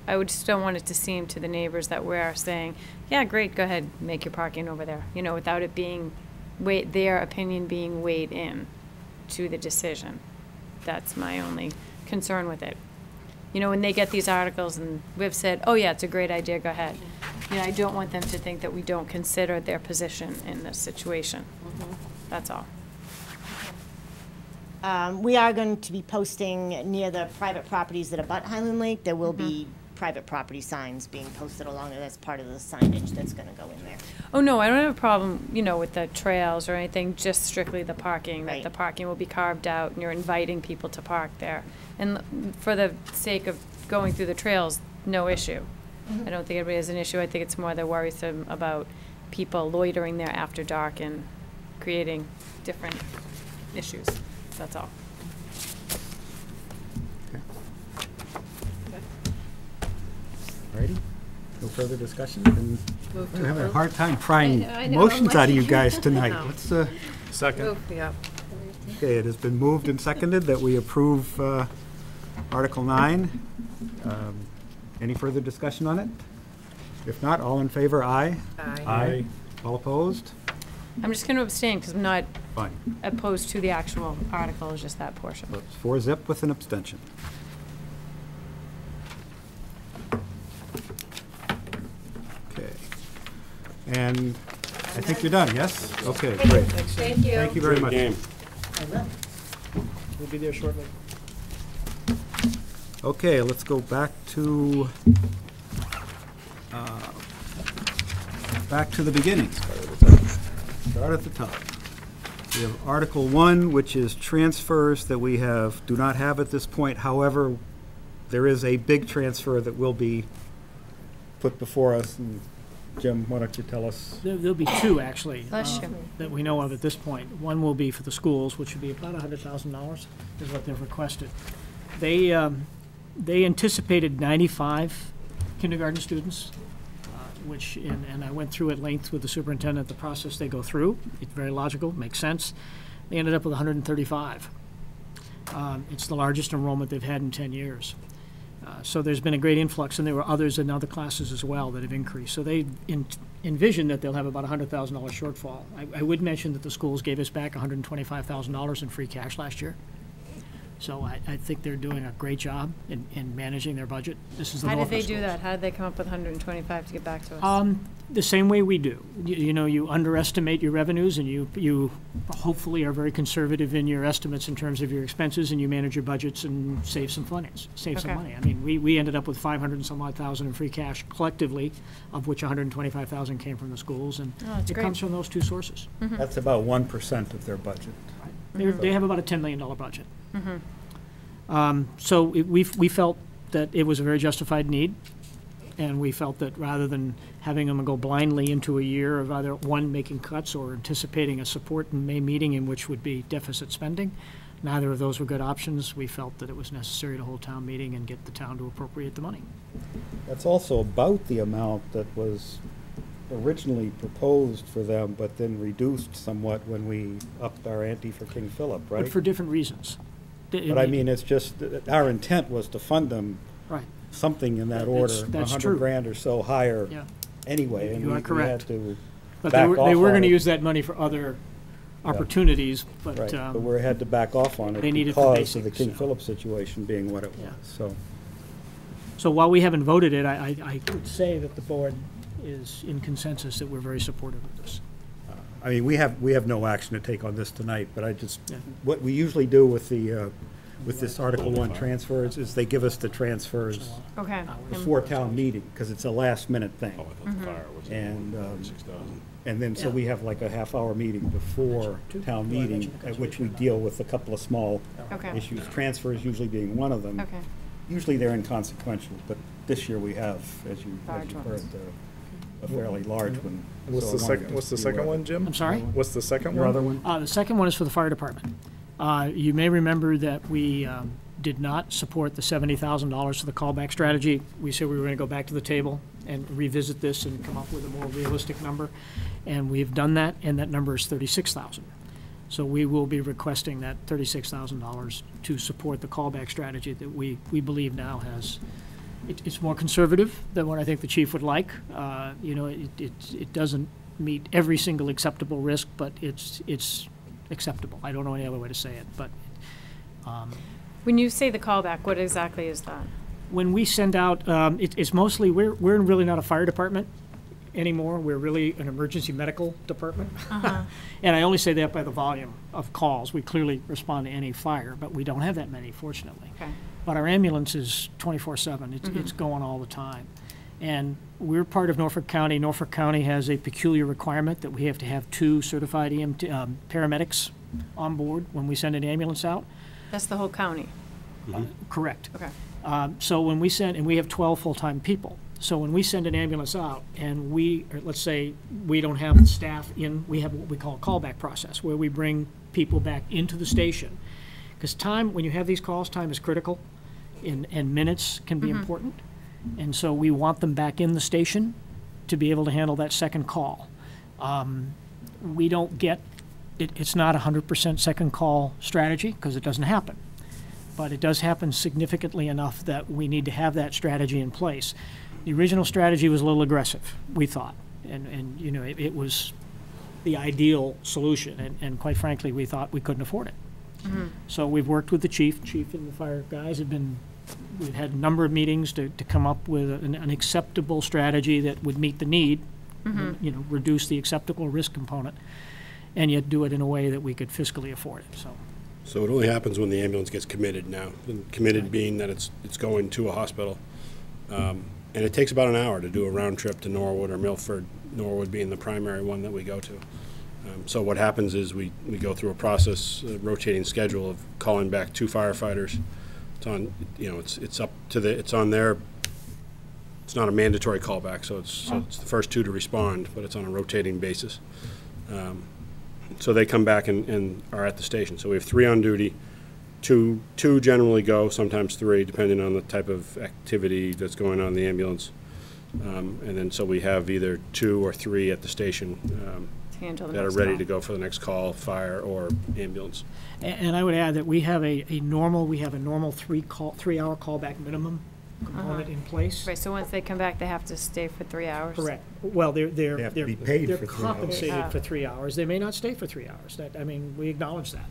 I would still want it to seem to the neighbors that we're saying, yeah, great, go ahead, make your parking over there, you know, without it being, their opinion being weighed in to the decision. That's my only concern with it. You know, when they get these articles and we've said, oh yeah, it's a great idea, go ahead. You know, I don't want them to think that we don't consider their position in this situation. That's all. We are going to be posting near the private properties that abut Highland Lake. There will be private property signs being posted along there. That's part of the signage that's going to go in there. Oh, no, I don't have a problem, you know, with the trails or anything, just strictly the parking. Right. That the parking will be carved out and you're inviting people to park there. And for the sake of going through the trails, no issue. I don't think everybody has an issue. I think it's more they're worrisome about people loitering there after dark and creating different issues. That's all. Righty? No further discussion? And Move I'm to having a approve. hard time prying I know, motions I'm out of you like- guys tonight. No. Let's, Second. Move, yeah. okay, it has been moved and seconded that we approve Article 9. Any further discussion on it? If not, all in favor, aye. Aye. All opposed? I'm just going to abstain because I'm not Fine. opposed to the actual article, it's just that portion. It's 4-0 with an abstention. Okay. And I think you're done, yes? Okay, great. Thank you. Thank you very Good much. game. I will. We'll be there shortly. Okay, let's go back to the beginning. Start at the top. We have Article 1, which is transfers that we do not have at this point. However, there is a big transfer that will be put before us. And Jim, why don't you tell us? There'll be two, actually, Bless you. that we know of at this point. One will be for the schools, which would be about $100,000 is what they've requested. They anticipated 95 kindergarten students, and I went through at length with the superintendent the process they go through. It's very logical, makes sense. They ended up with 135. It's the largest enrollment they've had in 10 years. So there's been a great influx, and there were others in other classes as well that have increased. So they envision that they'll have about a $100,000 shortfall. I would mention that the schools gave us back $125,000 in free cash last year. So I think they're doing a great job in managing their budget. This is the How did Norfolk they do schools. that? How did they come up with 125 to get back to us? The same way we do. You know, you underestimate your revenues, and you hopefully are very conservative in your estimates in terms of your expenses, and you manage your budgets and save some funds, save some Okay. money. I mean, we ended up with 500 and some odd thousand in free cash collectively, of which 125,000 came from the schools, and Oh, that's it great. comes from those two sources. That's about 1% of their budget. They have about a $10 million budget. So we felt that it was a very justified need, and we felt that rather than having them go blindly into a year of either, one, making cuts or anticipating a support in May meeting in which would be deficit spending, neither of those were good options. We felt that it was necessary to hold town meeting and get the town to appropriate the money. That's also about the amount that was originally proposed for them, but then reduced somewhat when we upped our ante for King Philip, right? But for different reasons. But I mean, it's just, that our intent was to fund them Right, something in that That's- order, that's 100 true. grand or so higher yeah. anyway. And You are we had correct. to But back they off were on going to it. use that money for other opportunities, but, Right, but we had to back off on it they need it for because of the basics, King so. Philip situation being what it Yeah. was, so. so while we haven't voted it, I could say that the board is in consensus that we're very supportive of this. I mean, we have no action to take on this tonight, but I just, Yeah. what we usually do with the, with this Article 1 transfers is they give us the transfers Okay. before town meeting, because it's a last-minute thing. Oh, I thought the fire was And, 6,000. and then, so Yeah. we have like a half-hour meeting before town meeting, at which we deal with a couple of small Okay. issues, transfers usually being one of them. Okay. Usually they're inconsequential, but this year we have, as you Large heard, ones. a fairly large one. What's So the I wanted second, to what's the see second whether- one, Jim? I'm sorry? What's the second Your one? other one? The second one is for the fire department. You may remember that we did not support the $70,000 for the callback strategy. We said we were going to go back to the table and revisit this and come up with a more realistic number. And we've done that, and that number is $36,000. So we will be requesting that $36,000 to support the callback strategy that we believe now has, it's more conservative than what I think the chief would like. You know, it doesn't meet every single acceptable risk, but it's acceptable. I don't know any other way to say it, but When you say the callback, what exactly is that? when we send out, it's mostly, we're really not a fire department anymore. We're really an emergency medical department. And I only say that by the volume of calls. We clearly respond to any fire, but we don't have that many, fortunately. Okay. But our ambulance is 24/7. It's going all the time. And we're part of Norfolk County. Norfolk County has a peculiar requirement that we have to have 2 certified EMT, paramedics on board when we send an ambulance out. That's the whole county. Correct. Okay. So when we send, and we have 12 full-time people, so when we send an ambulance out and or let's say we don't have the staff in, we have what we call a callback process, where we bring people back into the station. Because time, when you have these calls, time is critical, and minutes can be important. And so we want them back in the station to be able to handle that second call. We don't get, it's not a 100% second call strategy, because it doesn't happen. But it does happen significantly enough that we need to have that strategy in place. The original strategy was a little aggressive, we thought, and you know, it was the ideal solution, and quite frankly, we thought we couldn't afford it. So we've worked with the chief and the fire guys we've had a number of meetings to come up with an acceptable strategy that would meet the need, you know, reduce the acceptable risk component, and yet do it in a way that we could fiscally afford it, so. So it only happens when the ambulance gets committed now, and committed being that it's going to a hospital. And it takes about an hour to do a round trip to Norwood or Milford, Norwood being the primary one that we go to. So what happens is we go through a process, a rotating schedule of calling back 2 firefighters. It's on, you know, it's up to it's on their, it's not a mandatory callback, so it's the first 2 to respond, but it's on a rotating basis. So they come back and are at the station. So we have 3 on duty. Two generally go, sometimes 3, depending on the type of activity that's going on in the ambulance. And then so we have either 2 or 3 at the station Handle the that are next ready call. to go for the next call, fire or ambulance. And I would add that we have a normal 3-hour callback minimum component in place. Right, so once they come back, they have to stay for 3 hours? Correct. Well, They have to be paid they're for 3 hours. compensated for 3 hours. They may not stay for 3 hours. That, I mean, we acknowledge that.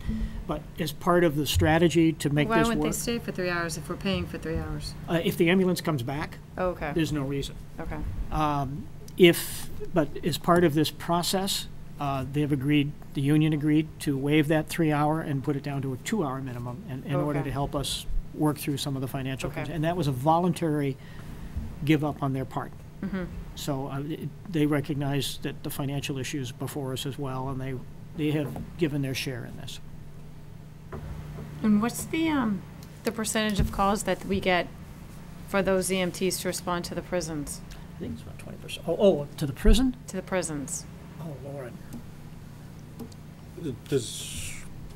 But as part of the strategy to make Why this wouldn't they work, stay for 3 hours if we're paying for 3 hours? if the ambulance comes back, Oh, okay, there's no reason. okay. But as part of this process, they've agreed, the union agreed to waive that 3 hour and put it down to a 2 hour minimum in order Okay. to help us work through some of the financial Okay. And that was a voluntary give up on their part. So they recognize that the financial issues before us as well, and they have given their share in this. And what's the percentage of calls that we get for those EMTs to respond to the prisons? I think it's about 20%. Oh, to the prison? To the prisons? Oh, Lord.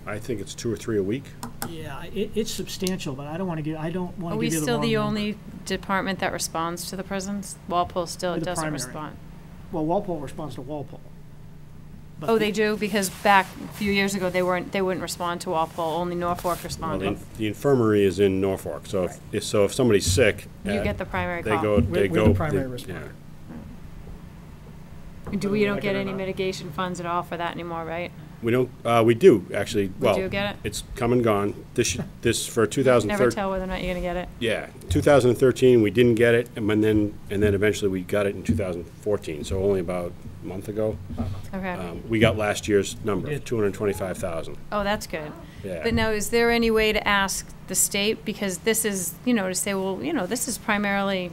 I think it's 2 or 3 a week. Yeah, it's substantial, but I don't want to give Are you the wrong we still the number. only department that responds to the prisons? Walpole still We're the doesn't primary. respond? Well, Walpole responds to Walpole. But Oh, they do? Because back a few years ago, they wouldn't respond to Walpole, only Norfolk Well, responded. the infirmary is in Norfolk, so if somebody's sick. You get the primary They call. go, We're the primary responder. We don't Like get it or any not. mitigation funds at all for that anymore, right? We don't, we do, actually. We Well, do get it? it's come and gone. This for Never 2013. tell whether or not you're gonna get it. Yeah, 2013, we didn't get it, and then eventually we got it in 2014, so only about a month ago. Okay. We got last year's number, 225,000. Oh, that's good. Yeah. But now, is there any way to ask the state, because this is, to say, well, this is primarily,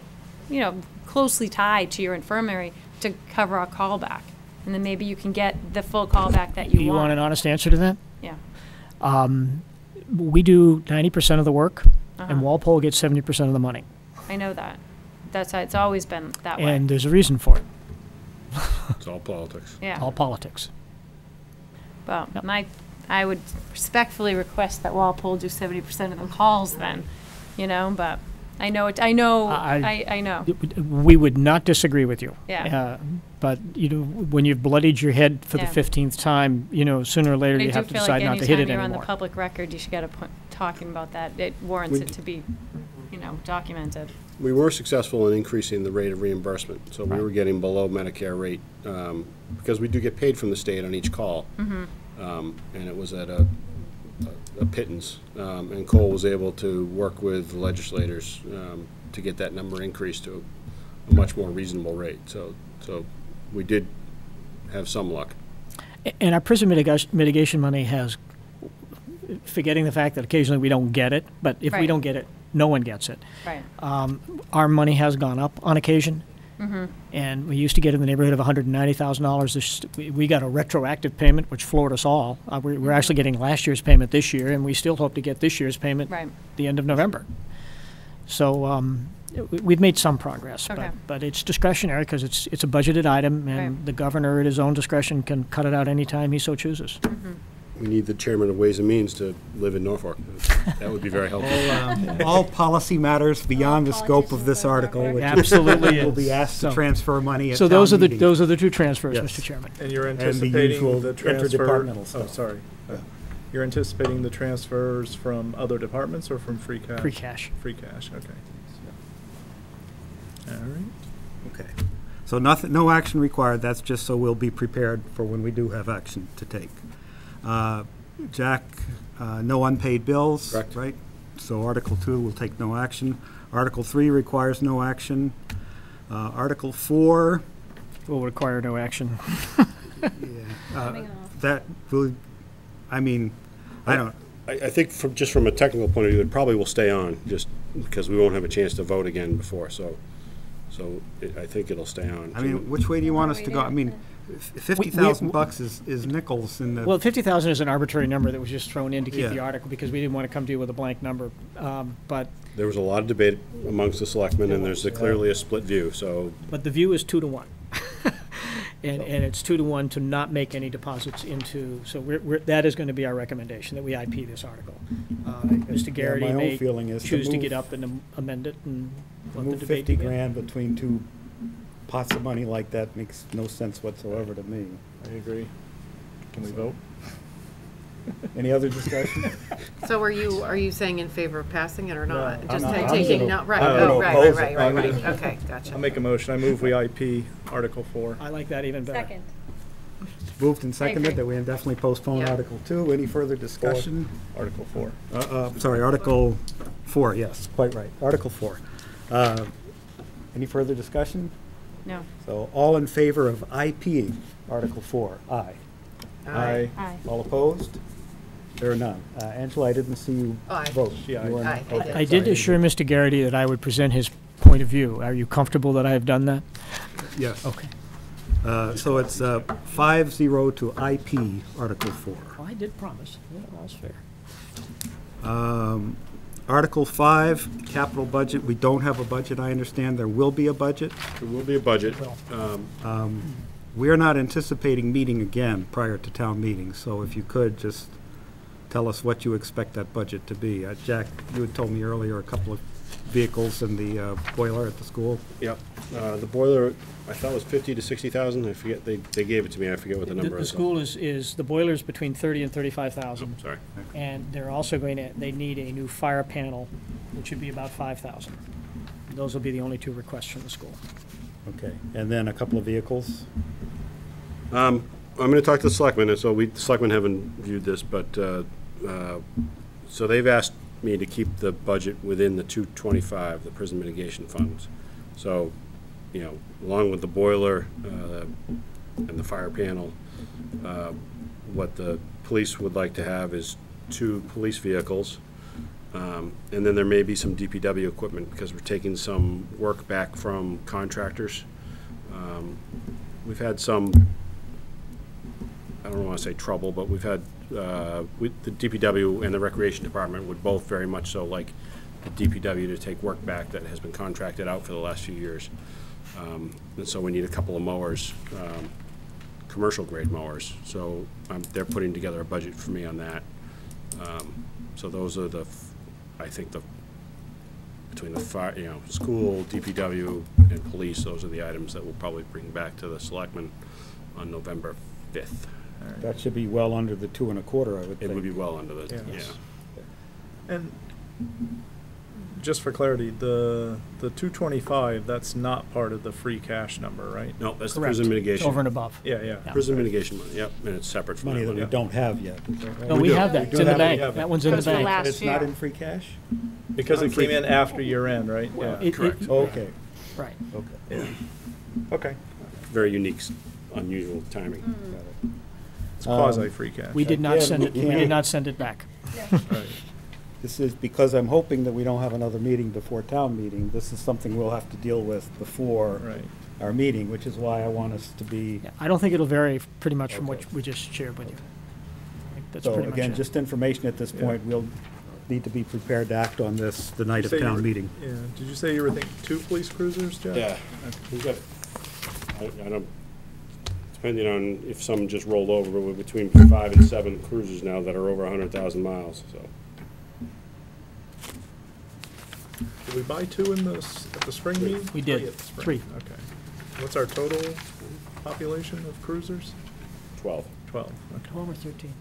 closely tied to your infirmary to cover our callback? And then maybe you can get the full callback that you want. You want an honest answer to that? Yeah. We do 90% of the work, Uh-huh. and Walpole gets 70% of the money. I know that. That's how it's always been that way. And there's a reason for it. It's all politics. Yeah. All politics. Well, Yep. I would respectfully request that Walpole do 70% of the calls then, but I know it, I know. We would not disagree with you. Yeah. But, when you've bloodied your head for the Yeah. 15th time, sooner or later But I you do have to feel decide like not to hit it anytime you're on the anymore. public record, you should get a point talking about that. It warrants it to be, documented. We were successful in increasing the rate of reimbursement, so we Right. were getting below Medicare rate, because we do get paid from the state on each call. And it was at a pittance, and Cole was able to work with legislators to get that number increased to a much more reasonable rate. So we did have some luck. And our prison mitigation money has, forgetting the fact that occasionally we don't get it, but if we Right. don't get it, no one gets it. Right. Our money has gone up on occasion. And we used to get in the neighborhood of $190,000. We got a retroactive payment, which floored us all. We're actually getting last year's payment this year, and we still hope to get this year's payment Right. the end of November. So we've made some progress, Okay. but it's discretionary because it's a budgeted item, and Right. the governor at his own discretion can cut it out anytime he so chooses. We need the chairman of Ways and Means to live in Norfolk. That would be very helpful. All policy matters beyond the scope of this article, which Absolutely will is. be asked to So- transfer money at So town those are meeting. the two transfers, Yes. Mr. Chairman. And you're the anticipating usual the transfer. interdepartmental Oh, stuff. sorry. You're anticipating the transfers from other departments or from free cash? Free cash. Free cash, okay. All right. Okay. So no action required, that's just so we'll be prepared for when we do have action to take. Jack, no unpaid bills, Correct. right? So Article 2 will take no action. Article 3 requires no action. Article 4, Will require no action. that will, I don't, I think from a technical point of view, it probably will stay on, just because we won't have a chance to vote again before, so I think it'll stay on. which way do you want us to go? $50,000 is nickels in the. Well, 50,000 is an arbitrary number that was just thrown in to keep the Yeah. article because we didn't want to come to you with a blank number. But There was a lot of debate amongst the selectmen, and there's clearly a split view, so the view is 2-1. And it's 2-1 to not make any deposits into, so that is going to be our recommendation, that we IP this article. Mr. Garrity my own may feeling is to choose to move- get up and amend it and let the Move debate 50 begin. grand between two pots of money like that makes no sense whatsoever to me. I agree. Can we vote? Any other discussion? So are you saying in favor of passing it or not? No, Just I'm taking, gonna- no, right, I'm oh, gonna right, oppose right, it. right, right, okay, gotcha. I'll make a motion. I move we IP Article 4. I like that even better. Second. Moved and agree. seconded that we indefinitely postpone Yeah. Article 2. Any further discussion? Article 4. Sorry, Article 4, yes, quite right. Article 4. Any further discussion? No. So all in favor of IP Article 4? Aye. Aye. Aye. All opposed? There are none. Angela, I didn't see you Aye. vote. Yeah, You were aye. not- okay, I did sorry. assure Mr. Garrity that I would present his point of view. Are you comfortable that I have done that? Yes. Okay. So it's 5-0 to IP Article 4. Well, I did promise. Yeah, that was fair. Article 5, capital budget. We don't have a budget, I understand. There will be a budget. There will be a budget. We're not anticipating meeting again prior to town meeting, so if you could just tell us what you expect that budget to be. Jack, you had told me earlier a couple of vehicles and the boiler at the school. Yep. The boiler, I thought was 50 to 60,000. I forget, they gave it to me. I forget what the number The is. school is, the boiler's between 30 and 35,000. Sorry. And they're also they need a new fire panel, which would be about 5,000. Those will be the only two requests from the school. Okay, and then a couple of vehicles. I'm going to talk to the selectmen, and so the selectmen haven't viewed this, but, so they've asked me to keep the budget within the 225, the prison mitigation funds. So, along with the boiler and the fire panel, what the police would like to have is 2 police vehicles. And then there may be some DPW equipment, because we're taking some work back from contractors. We've had some, I don't want to say trouble, but we've had, the DPW and the Recreation Department would both very much so like the DPW to take work back that has been contracted out for the last few years. And so we need a couple of mowers, commercial grade mowers. So they're putting together a budget for me on that. So those are I think between the fire, school, DPW, and police, those are the items that we'll probably bring back to the selectmen on November 5th. That should be well under the 2.25, I would think. It would be well under the, Yeah. yeah. And just for clarity, the 225, that's not part of the free cash number, right? No, that's the Correct. prison It's mitigation. over and above. Yeah. Prison mitigation money, yep, and it's separate from Money that that we money. don't have yet. Is that right? No, we do. have that. We It's do in the have it. bank. We have it. That one's in the That's the bank. last It's not year. in free cash? Because it came in after year end, right? Well, Yeah. Correct. Okay, Right. okay. Yeah. Okay. Very unique, unusual timing. Got it. It's quasi-free cash. We did not Again, send it, we we did can't- not send it back. Right. This is because I'm hoping that we don't have another meeting before town meeting. This is something we'll have to deal with before Right. our meeting, which is why I want us to be. Yeah, I don't think it'll vary pretty much from what Okay. we just shared with you. I think That's So pretty much again, it. just information at this point. We'll need to be prepared to act on this the night Did of you say you town were- meeting. Yeah. Did you say you were thinking 2 police cruisers, Jeff? Yeah, we've got, I don't, depending on if some just rolled over, but we're between 5 and 7 cruisers now that are over 100,000 miles, so. Did we buy 2 at the spring meeting? We did. At the spring. 3. Okay. What's our total population of cruisers? 12. 12. Okay. 12 or 13?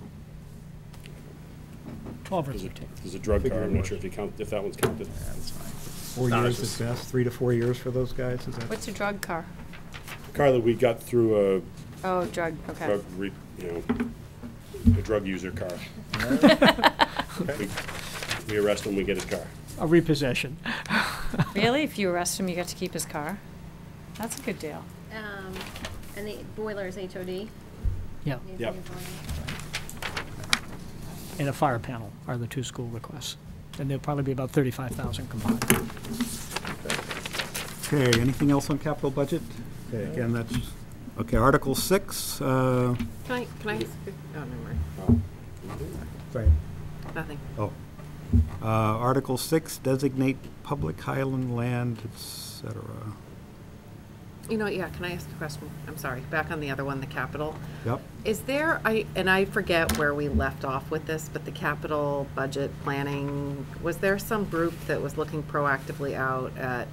12 or There's a, 13. there's a drug car, I'm not sure if that one's counted. That's fine. 4 No, years it's is just- best, 3 to 4 years for those guys, is that? What's a drug car? The car that we got through Oh, drug, a okay. a drug user car. We arrest him, we get his car. A repossession. Really? If you arrest him, you get to keep his car? That's a good deal. And the boiler is HOD? Yeah, Needs a Yep. new boiler. and a fire panel are the 2 school requests. And there'll probably be about 35,000 combined. Okay, anything else on capital budget? Okay, again, that's, okay, Article 6, Can I, oh, never mind, right. nothing. Oh. Article 6, designate public highland land, et cetera. You know, yeah, can I ask a question? I'm sorry, back on the other one, the capital. Yep. Is there, and I forget where we left off with this, but the capital budget planning, was there some group that was looking proactively out at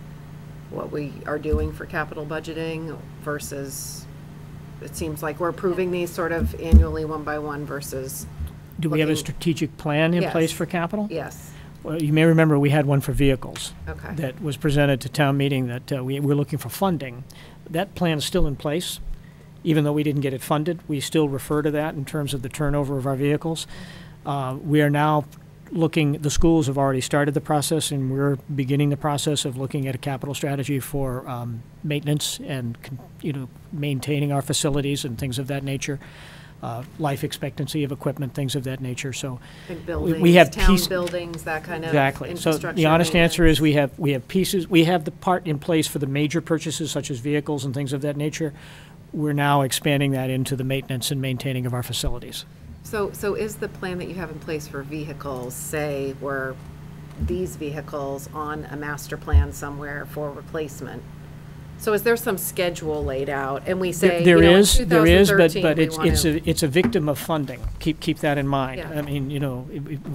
what we are doing for capital budgeting versus, it seems like we're approving these sort of annually one by one versus Do we have a looking- strategic plan in Yes. place for capital? Yes, Well, you may remember we had one for vehicles okay. that was presented to town meeting that we were looking for funding. That plan is still in place. Even though we didn't get it funded, we still refer to that in terms of the turnover of our vehicles. We are now looking, the schools have already started the process, and we're beginning the process of looking at a capital strategy for maintenance and, maintaining our facilities and things of that nature. Life expectancy of equipment, things of that nature. So Big we have buildings, town piece- buildings, that kind of exactly. So infrastructure. the honest answer is maintenance. we have pieces. We have the part in place for the major purchases such as vehicles and things of that nature. We're now expanding that into the maintenance and maintaining of our facilities. So is the plan that you have in place for vehicles, say, were these vehicles on a master plan somewhere for replacement? So is there some schedule laid out, and we say, There in is, but 2013, we it's wanna- it's a victim of funding. Keep that in mind. Yeah. I mean,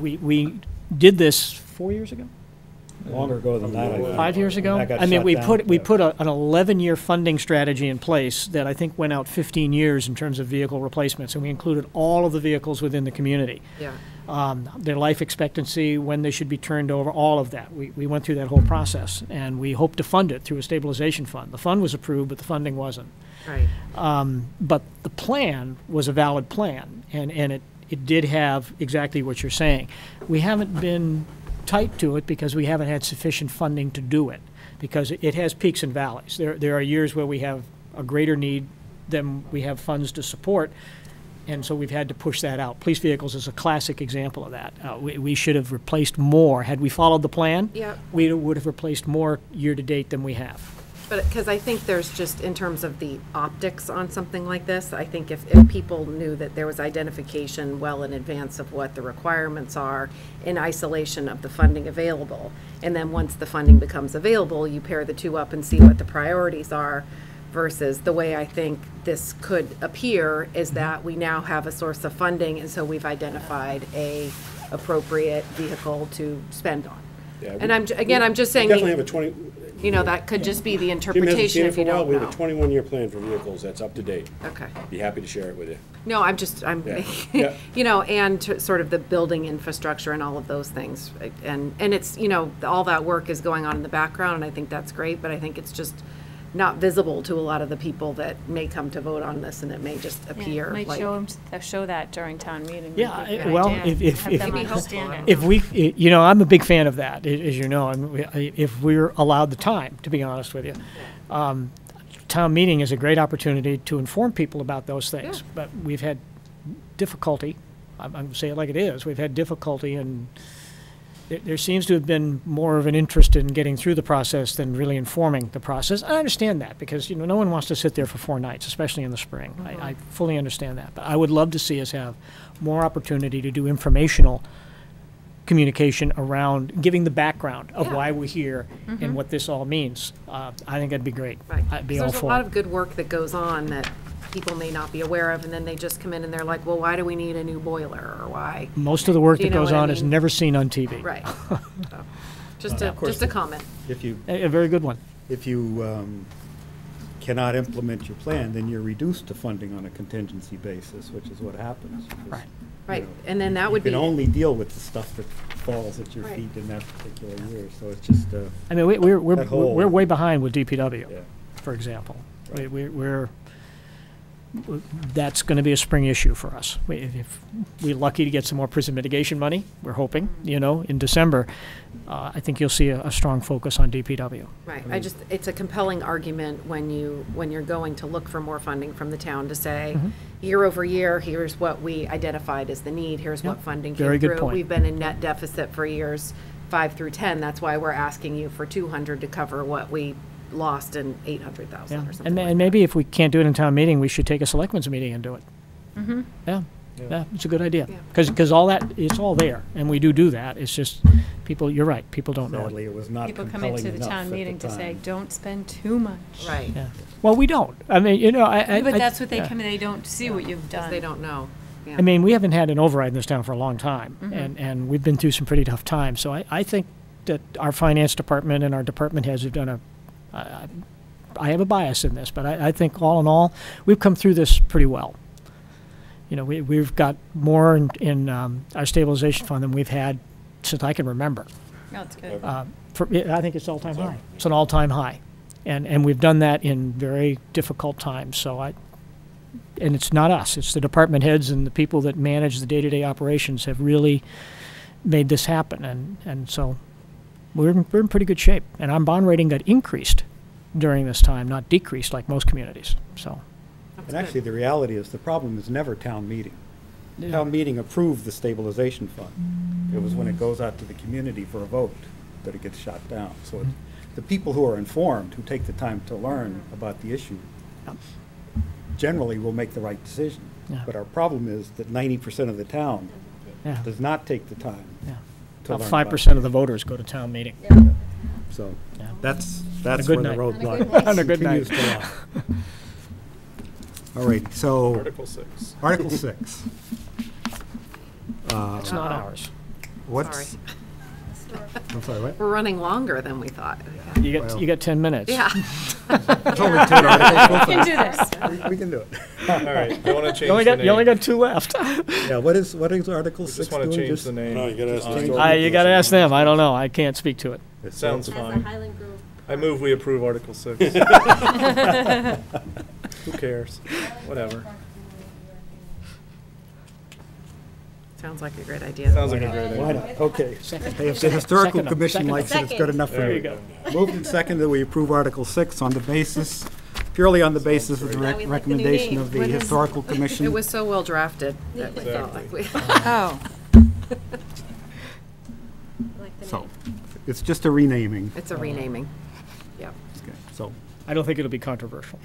we did this 4 years ago. Longer ago than that, I think. 5 years ago? That got I mean, shut we down, put, we yeah. put an 11-year funding strategy in place that I think went out 15 years in terms of vehicle replacements, and we included all of the vehicles within the community. Yeah, Their life expectancy, when they should be turned over, all of that. We went through that whole process, and we hope to fund it through a stabilization fund. The fund was approved, but the funding wasn't. right. But the plan was a valid plan, and it did have exactly what you're saying. We haven't been tight to it because we haven't had sufficient funding to do it, because it has peaks and valleys. There are years where we have a greater need than we have funds to support, and so we've had to push that out. Police vehicles is a classic example of that. We should have replaced more. Had we followed the plan, Yep. we would have replaced more year-to-date than we have. But, because I think there's just, in terms of the optics on something like this, I think if people knew that there was identification well in advance of what the requirements are, in isolation of the funding available, and then once the funding becomes available, you pair the two up and see what the priorities are, versus the way I think this could appear is that we now have a source of funding, and so we've identified a appropriate vehicle to spend on. Yeah, And I'm just saying, Definitely have a 20, that could just be the Jim hasn't interpretation seen it if for you a while. don't We know. have a 21-year plan for vehicles that's up to date. Okay. Be happy to share it with you. No, I'm, Yeah. Yeah. and sort of the building infrastructure and all of those things. And it's, all that work is going on in the background, and I think that's great, but I think it's just not visible to a lot of the people that may come to vote on this, and it may just appear Might like. show that during town meeting. Yeah, Make it well, idea. if- Have them Maybe understand hopeful. it. If we, I'm a big fan of that, as you know, and if we're allowed the time, to be honest with you. Town meeting is a great opportunity to inform people about those things, Yeah. but we've had difficulty, I'm going to say it like it is, we've had difficulty, and there seems to have been more of an interest in getting through the process than really informing the process. I understand that, because, no one wants to sit there for 4 nights, especially in the spring. I fully understand that, but I would love to see us have more opportunity to do informational communication around giving the background of Yeah. why we're here and what this all means. I think that'd be great. Right. I'd be 'Cause all there's a for lot it. of good work that goes on that people may not be aware of, and then they just come in and they're like, well, why do we need a new boiler, or why? Most of the work Do you that know goes what I on is mean? never seen on TV. Right. So, just a comment. If you, A very good one. if you cannot implement your plan, then you're reduced to funding on a contingency basis, which is what happens. because, Right. Right, you know, and then that would You be. can only deal with the stuff that falls at your Right. feet in that particular year, so it's just, I mean, we're That whole- we're way behind with DPW, yeah. for example. Right. That's going to be a spring issue for us. If we're lucky to get some more prison mitigation money, we're hoping, in December, I think you'll see a strong focus on DPW. Right, it's a compelling argument when you're going to look for more funding from the town to say, year over year, here's what we identified as the need, here's what Yep. funding Very came good through. point. We've been in net deficit for years 5 through 10, that's why we're asking you for 200 to cover what we lost in 800,000 Yeah. or something And like that. maybe if we can't do it in town meeting, we should take a selectmen's meeting and do it. Yeah, it's a good idea. Yeah. Because all that, it's all there, and we do that. It's just, people, you're right, people don't know it. Sadly, it was not People come compelling into the enough town at meeting the to say, time. don't spend too much. Right, Yeah. Well, we don't. I mean, But that's what they yeah. come in, they don't see what you've because done. they don't know. Yeah. I mean, we haven't had an override in this town for a long time, and we've been through some pretty tough times. So I think that our finance department and our department heads have done I have a bias in this, but I think all in all, we've come through this pretty well. You know, we've got more in our stabilization fund than we've had since I can remember. No, it's good. I think it's all-time high. It's an all-time high. And we've done that in very difficult times. So and it's not us. It's the department heads and the people that manage the day-to-day operations have really made this happen. And so we're in pretty good shape. And our bond rating got increased during this time, not decreased like most communities. So. And actually, the reality is the problem is never town meeting. Town meeting approved the stabilization fund. It was when it goes out to the community for a vote that it gets shot down. So the people who are informed, who take the time to learn about the issue, generally will make the right decision. Yeah. But our problem is that 90% of the town Yeah. does not take the time Yeah. to About learn 5% of the voters go to town meeting. So Yeah. that's good where the night. roadblock On a good night. continues to lie. All right, so Article 6. Article 6. It's not ours. What's, I'm sorry, what? We're running longer than we thought. You got 10 minutes. Yeah. It's only 10 articles. We can do this. We can do it. All right, you want to change You only the got name? you only got 2 left. Yeah, what is Article 6 Just want to doing? change Just- the name. No, you gotta ask the to historical You got to ask them. I don't know. I can't speak to it. It's- Sounds As a fine. Highland Grove. I move we approve Article 6. Who cares? Whatever. Sounds like a great idea. Sounds like a great Why idea. not? Okay. Second. Hey, if the Historical Second. Commission Second. likes it, it's good enough for There me. you go. Moved and seconded that we approve Article 6 on the basis, purely on the basis of the Now we like the new recommendation name. of the What is- Historical Commission. It was so well drafted that we felt like we. Oh, Like the So, name. it's just a renaming. It's a renaming. Yep. Okay, so I don't think it'll be controversial.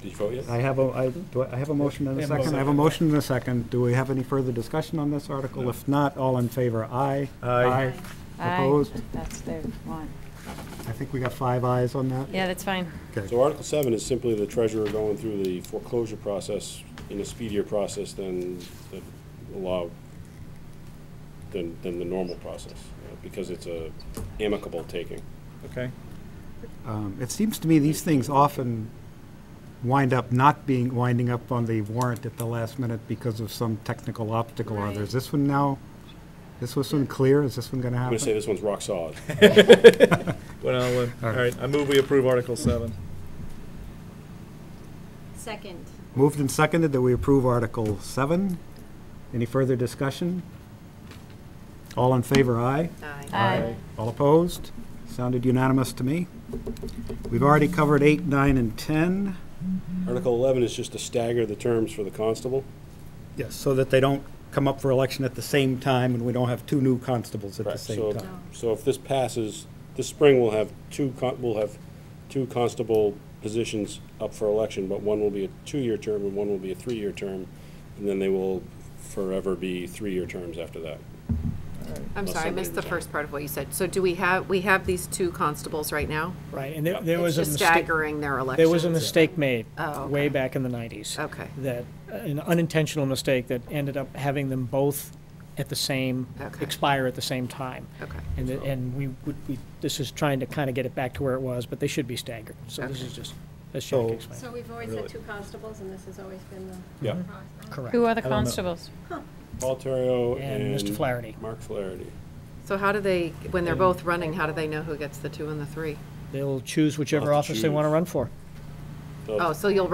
Did you vote yet? I have a motion and a second. I have a motion and a second. Do we have any further discussion on this article? If not, all in favor, aye. Aye. Opposed? that's their one. I think we got 5 ayes on that. Yeah, that's fine. Okay. So Article 7 is simply the treasurer going through the foreclosure process in a speedier process than the law, than the normal process, because it's a amicable taking. Okay. It seems to me these things often wind up not winding up on the warrant at the last minute because of some technical obstacle or other. Is this one now, this one clear? Is this one going to I'm happen? gonna say this one's rock solid. Well, all right. I move we approve Article 7. Second. Moved and seconded that we approve Article 7. Any further discussion? All in favor, aye. Aye. All opposed? Sounded unanimous to me. We've already covered 8, 9, and 10. Article 11 is just to stagger the terms for the constable. Yes, so that they don't come up for election at the same time and we don't have 2 new constables at the Correct. same time. So if this passes, this spring we'll have two constable positions up for election, but one will be a 2-year term and one will be a 3-year term, and then they will forever be 3-year terms after that. I'm sorry, I missed the first part of what you said. So do we have these 2 constables right now? Right, and there was It's a just mistake. staggering their elections? There was a mistake made Oh, okay. way back in the 90s. Okay. That, an unintentional mistake that ended up having them both at the same, Okay. expire at the same time. Okay. And this is trying to kind of get it back to where it was, but they should be staggered. So this Okay. is just, as Jack So- explained. So we've always Really? had 2 constables, and this has always been the Yeah. process. Correct. Who are the I don't know. constables? Paul Terrio And and Mr. Flaherty. Mark Flaherty. So how do they, when they're both running, how do they know who gets the 2 and the 3? They'll choose whichever They'll have to office they want to choose. run for. Oh, so you'll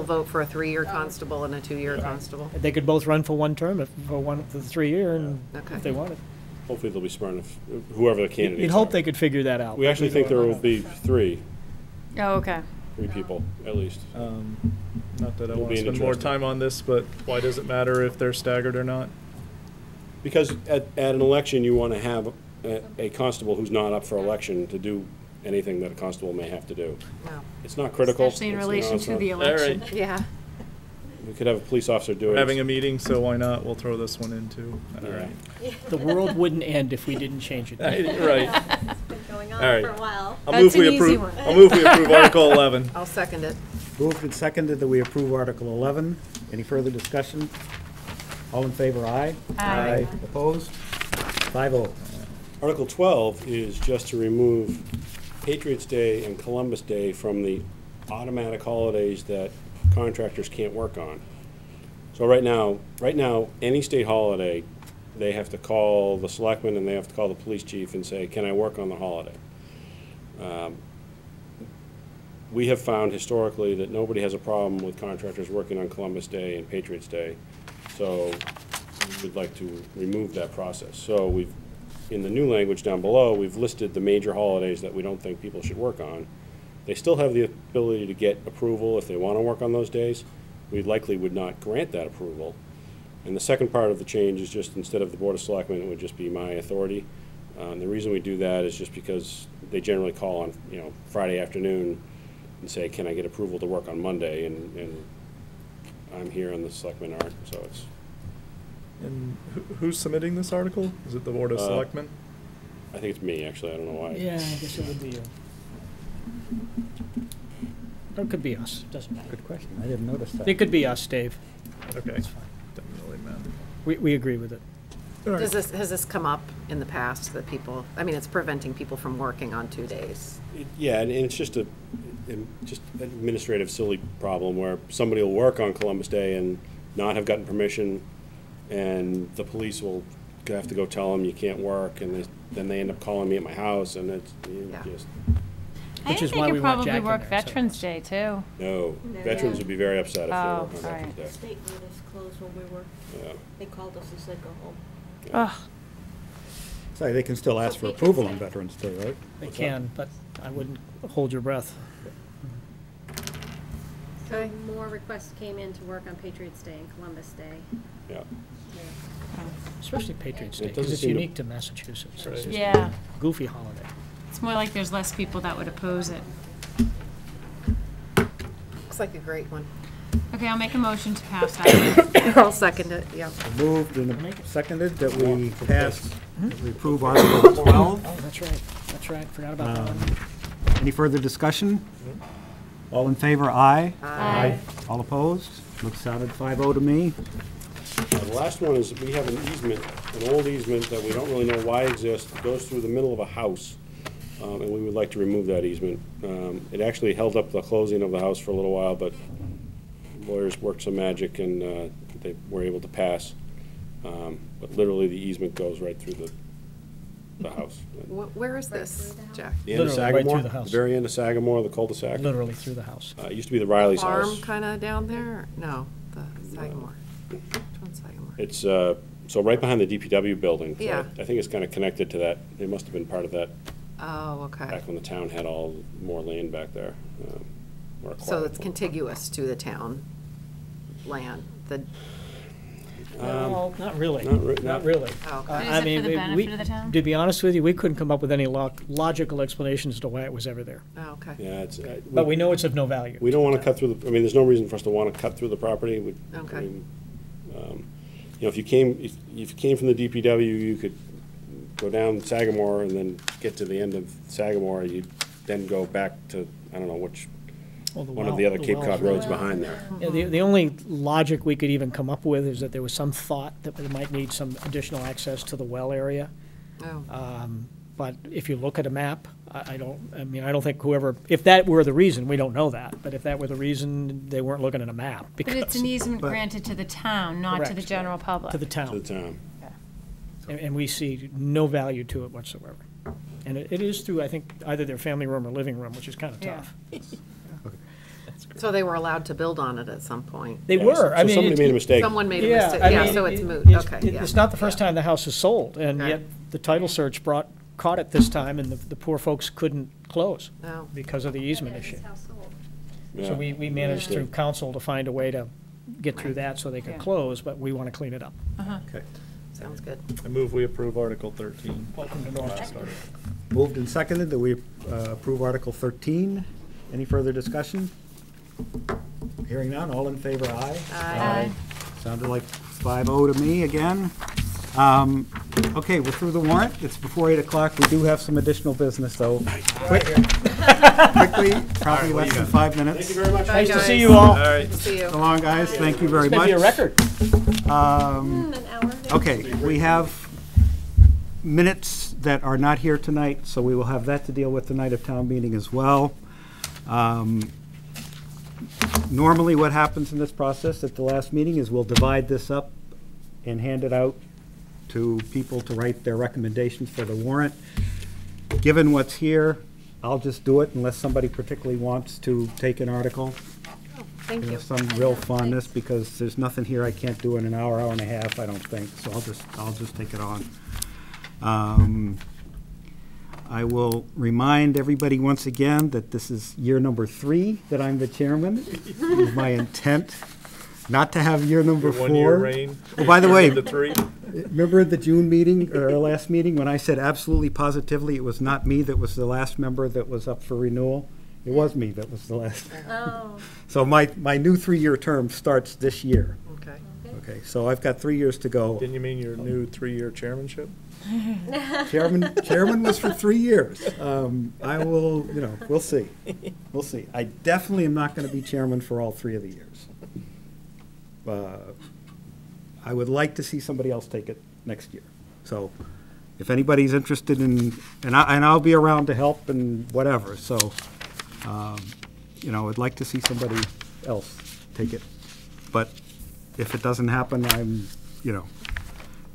vote for a 3-year constable and a 2-year constable? They could both run for one term, for the 3-year, and Okay. if they wanted. Hopefully they'll be smart enough, whoever the candidates You'd hope are. they could figure that out. We actually think there will be 3 Oh, okay. people, at least. Not that I It'll want to be spend more interesting. time on this, but why does it matter if they're staggered or not? Because at an election, you want to have a constable who's not up for election to do anything that a constable may have to do. No. It's not critical. Especially in It's- relation it's to not- the All election. right. Yeah. We could have a police officer do We're it. having a meeting, so why not? We'll throw this one in too. All right. The world wouldn't end if we didn't change it. Right. It's been going on All right. for a while. I'll That's move we an easy approve. one. I'll move we approve Article 11. I'll second it. Moved and seconded that we approve Article 11. Any further discussion? All in favor, aye. Aye. Opposed? 5-0. Article 12 is just to remove Patriots' Day and Columbus Day from the automatic holidays that contractors can't work on. So right now, any state holiday, they have to call the selectmen and they have to call the police chief and say, can I work on the holiday? We have found historically that nobody has a problem with contractors working on Columbus Day and Patriots Day, so we would like to remove that process. So we've, in the new language down below, we've listed the major holidays that we don't think people should work on. They still have the ability to get approval if they want to work on those days. We likely would not grant that approval. And the second part of the change is just instead of the Board of Selectmen, it would just be my authority. And the reason we do that is just because they generally call on, Friday afternoon and say, can I get approval to work on Monday? And I'm here and the selectmen aren't, so it's. And who's submitting this article? Is it the Board of Selectmen? I think it's me, actually. I don't know why. Yeah, I guess it would be you. Or it could be us, doesn't matter. Good question. I didn't notice that. It could be us, Dave. Okay. That's fine. Doesn't really matter. We agree with it. Has this come up in the past that people, I mean, it's preventing people from working on 2 days? Yeah, and it's just an administrative silly problem where somebody will work on Columbus Day and not have gotten permission, and the police will have to go tell them you can't work, and then they end up calling me at my house, and it's just. I Which think is why they we could want probably Jack in work there, so- Veterans Day too. No, veterans would be very upset if they Oh, work on Veterans Day. State made us close when we were, Yeah. they called us and said, go home. Ugh. Sorry, they can still ask for approval on Veterans Day, right? They can, but I wouldn't hold your breath. Okay. More requests came in to work on Patriots Day and Columbus Day. Yeah. Especially Patriots It Day, because doesn't it's seem to- unique to Massachusetts. It's just a Yeah. goofy holiday. It's more like there's less people that would oppose it. Looks like a great one. Okay, I'll make a motion to pass that. I'll second it, yeah. Moved and seconded that we pass, that we approve Article 12. Oh, that's right, forgot about that one. Any further discussion? All in favor, aye. Aye. All opposed? Looks sounded 5-0 to me. The last one is we have an easement, an old easement that we don't really know why exists. It goes through the middle of a house, and we would like to remove that easement. It actually held up the closing of the house for a little while, but lawyers worked some magic and they were able to pass. But literally the easement goes right through the house. Where is this, Jack? The end of Literally right through Sagamore, the house. very end of Sagamore, the cul-de-sac. Literally through the house. It used to be the Riley's Farm house. kind of down there? No, the Sagamore. Which one's Sagamore? It's, so right behind the DPW building. So Yeah. I think it's kind of connected to that. It must have been part of that Oh, okay. back when the town had all more land back there. Or So acquired it's more. contiguous to the town land, the, Well, not really, not not really. oh, Is okay. it for the benefit of the town? To be honest with you, we couldn't come up with any logical explanations as to why it was ever there. Oh, okay. Yeah, it's. But we know it's of no value. We don't want to cut through the, I mean, there's no reason for us to want to cut through the property. Okay. If you came from the DPW, you could go down Sagamore and then get to the end of Sagamore. You'd then go back to, I don't know, one of the other Cape Cod roads behind there. Yeah, the only logic we could even come up with is that there was some thought that we might need some additional access to the well area. Oh, But if you look at a map, I don't think whoever, if that were the reason, we don't know that, but if that were the reason, they weren't looking at a map. But it's an easement But- granted to the town, not to the Correct. general public. To the To the town, town. and we see no value to it whatsoever. And it is through, I think, either their family room or living room, which is kind of Yeah. tough. so they were allowed to build on it at some point? They Yeah, were, I so mean. somebody it- made a mistake. Someone made a Yeah, mistake, I yeah, mean, so it's it- moot, it's- okay, yeah. It's not the first time the house is sold, and Okay. yet the title search caught it this time, and the poor folks couldn't close Oh, because of the easement issue. This house sold. Yeah. So we managed through council to find a way to get through Right. that so they could Yeah. close, but we want to clean it up. Okay. sounds good. I move we approve Article 13. Welcome to Norfolk. Last article. Moved and seconded that we approve Article 13. Any further discussion? Hearing none, all in favor, aye. Aye. Sounded like 5-0 to me again. Okay, we're through the warrant. It's before 8 o'clock. We do have some additional business, though. Quickly, probably less than 5 minutes. Thank you very much. Bye, Nice to guys. see you all. All right. See you. So long, guys. Thank you very This may much. be a record. An hour. Okay, we have minutes that are not here tonight, so we will have that to deal with the night of town meeting as well. Normally what happens in this process at the last meeting is we'll divide this up and hand it out to people to write their recommendations for the warrant. Given what's here, I'll just do it unless somebody particularly wants to take an article. Thank you. There's some real fondness because there's nothing here I can't do in an hour, hour and a half, I don't think, so I'll just take it on. I will remind everybody once again that this is year number 3 that I'm the chairman. It is my intent not to have year number 4. 1 year reign. Oh, by the way, The 3. remember at the June meeting, or our last meeting, when I said absolutely positively it was not me that was the last member that was up for renewal? It was me that was the last. Oh. So my new 3-year term starts this year. Okay. Okay, so I've got 3 years to go. Didn't you mean your new 3-year chairmanship? Chairman was for 3 years. I will, we'll see. We'll see. I definitely am not going to be chairman for all 3 of the years. I would like to see somebody else take it next year. So if anybody's interested in, and I'll be around to help and whatever, so, I'd like to see somebody else take it. But if it doesn't happen, I'm,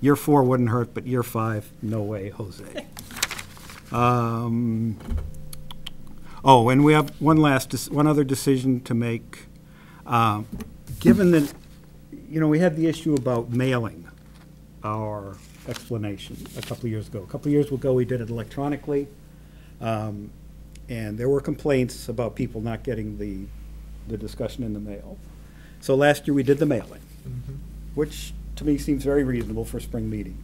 year 4 wouldn't hurt, but year 5, no way, Jose. And we have one other decision to make. Given that, we had the issue about mailing our explanation a couple of years ago. A couple of years ago, we did it electronically, and there were complaints about people not getting the discussion in the mail. So last year, we did the mailing, which to me seems very reasonable for spring meeting.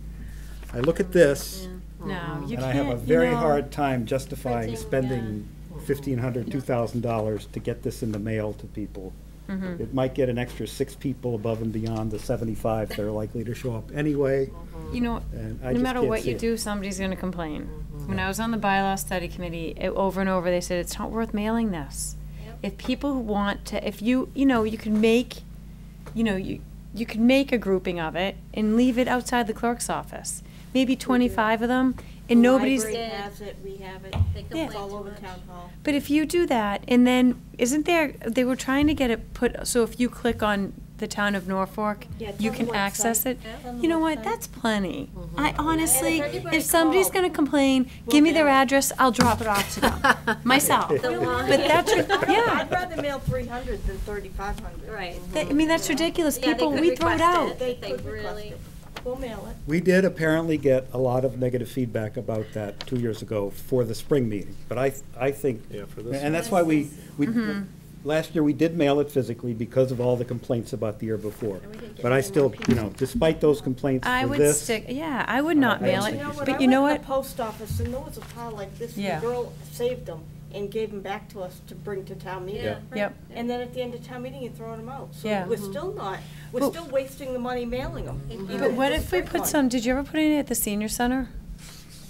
I look at this, No, you and I can't, have a very you know, hard time justifying Printing, spending $1,500, $2,000 to get this in the mail to people. Mm-hmm. It might get an extra 6 people above and beyond the 75 that are likely to show up anyway. You know, And I no just matter can't what see you it. do, somebody's gonna complain. When I was on the bylaw study committee, over and over, they said, it's not worth mailing this. If people who want to, if you can make, you can make a grouping of it and leave it outside the clerk's office. Maybe 25 of them, and nobody's, Library has it, we have it, it's all over town hall. but if you do that, and then, they were trying to get it put, so if you click on the town of Norfolk, Yeah, it's you on can the access website. it. Yeah, on the You know what, website. that's plenty. I honestly, And if anybody if somebody's calls, gonna complain, we'll give me their mail it. address, I'll drop it off to them, myself. But that's, yeah, I'd rather mail 300 than 3,500. Right. I mean, that's ridiculous, Yeah, they people, could we throw it request out. it. They They could request really- it. We'll mail it. We did apparently get a lot of negative feedback about that 2 years ago for the spring meeting. But I think, Yeah, for this and that's why last year we did mail it physically because of all the complaints about the year before. But I still, despite those complaints I for would this. stick, yeah, I would not I mail don't it, think you should. but you know I what? went to the post office and there was a pile like this, and Yeah. the girl saved them and gave them back to us to bring to town meeting. Yeah. Yep. And then at the end of town meeting, you're throwing them out. So Yeah. we're still not, we're Well- still wasting the money mailing them. But what if we put some, did you ever put any at the senior center?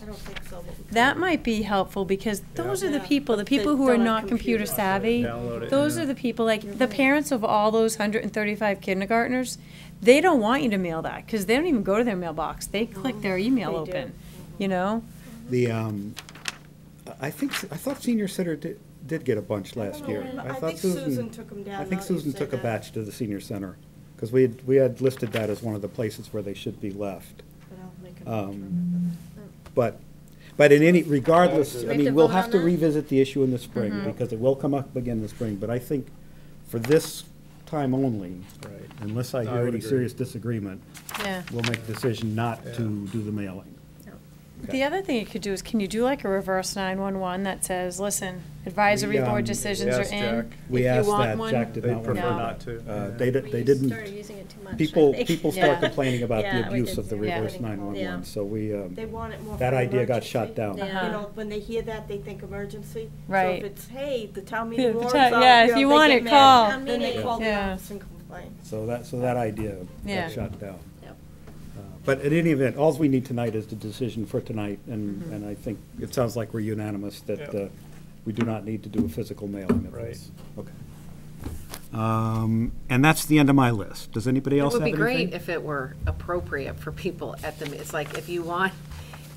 I don't think so. but we That could. might be helpful, because those are the Yeah. people, the But they people who are don't have not computer computers. savvy. Download it, Those yeah. are the people, like, the parents of all those 135 kindergartners, they don't want you to mail that, because they don't even go to their mailbox. They click their email They do. open, you know? The, I thought senior center did get a bunch last year. I thought think Susan took them down. I think now that you Susan say took a that. batch to the senior center, because we had listed that as one of the places where they should be left. But I'll make a note of it. But in any, regardless, we I have mean, to we'll vote have on to that? revisit the issue in the spring, because it will come up again in the spring. But I think for this time only, Right. unless I I hear would any agree. serious disagreement, Yeah. we'll make a decision not to do the mailing. The other thing you could do is, can you do like a reverse 911 that says, listen, advisory We, board decisions are Yes, in? Jack. We If you asked want that, one- Jack did They not want prefer No. not to. They didn't, started using it too much, I people think. start Yeah. complaining about the Yeah, we abuse did of the too. Yeah. reverse Yeah. 911, so we, They want it more for that idea got emergency. shot down. Uh-huh. You know, when they hear that, they think emergency. Right. So if it's, hey, the town Yeah, meeting the warrants town- out, yeah, if know, you they want get it, mad. call. Then they Yeah. call the Yeah. office and complain. So that idea Yeah. got shot down. Yep. But in any event, all we need tonight is the decision for tonight, and I think it sounds like we're unanimous that Yeah. we do not need to do a physical mailing of Right. this. Okay. And that's the end of my list. Does anybody It else have would anything? be great if it were appropriate for people at the, it's like if you want,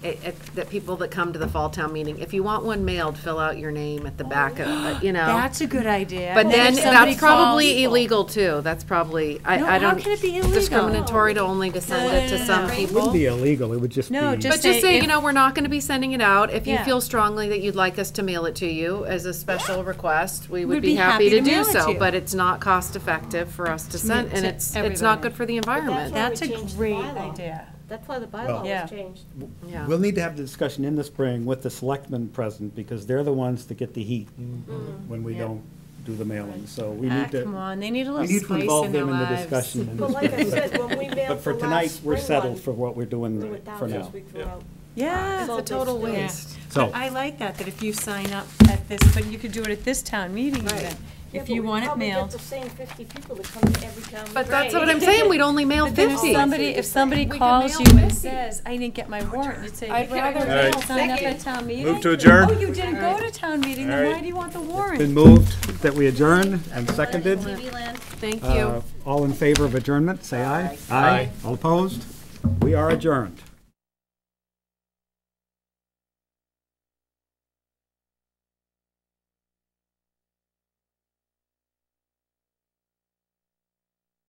that people that come to the fall town meeting, if you want one mailed, fill out your name at the back of, you know. That's a good idea. But then if somebody that's probably calls- illegal too. That's probably, No, I don't. how can it be illegal? Discriminatory to only to send it to some It people. wouldn't be illegal, it would just be. No, But just say say, if- you know, we're not gonna be sending it out. If you Yeah. feel strongly that you'd like us to mail it to you as a special request, we would We'd be be happy happy to to do mail it to so. you. But it's not cost effective for us to send, and to it's not everybody. good for the environment. That's That's a why we changed the great bylaw. idea. That's why the Well- bylaw Yeah. was changed. Yeah. We'll need to have the discussion in the spring with the selectmen present, because they're the ones that get the heat when we don't do the mailing, so we Ah, need to. come on, they need a We little need to spice involve in their them in the lives. discussion. in But the like I spring. said, when we But mailed for the tonight, last we're spring settled one, for what we're doing we went down for now. this week throughout. Yeah. It's a total Yeah. waste. So- But I like that if you sign up at this, but you could do it at this town meeting Right. even. Yeah, If but you we want it probably mailed. get the same 50 people that come to every town. But that's what I'm saying, we'd only mail But then if 50. if somebody We could calls mail you and 50. says, I didn't get my warrant, you'd say, I'd you can't rather mail sign up second. at town meeting? Move to adjourn? Oh, you didn't go to town meeting, then All why right. do you want the warrant? Been moved that we adjourn and seconded. Thank you. All in favor of adjournment, say aye. Aye. All opposed? We are adjourned.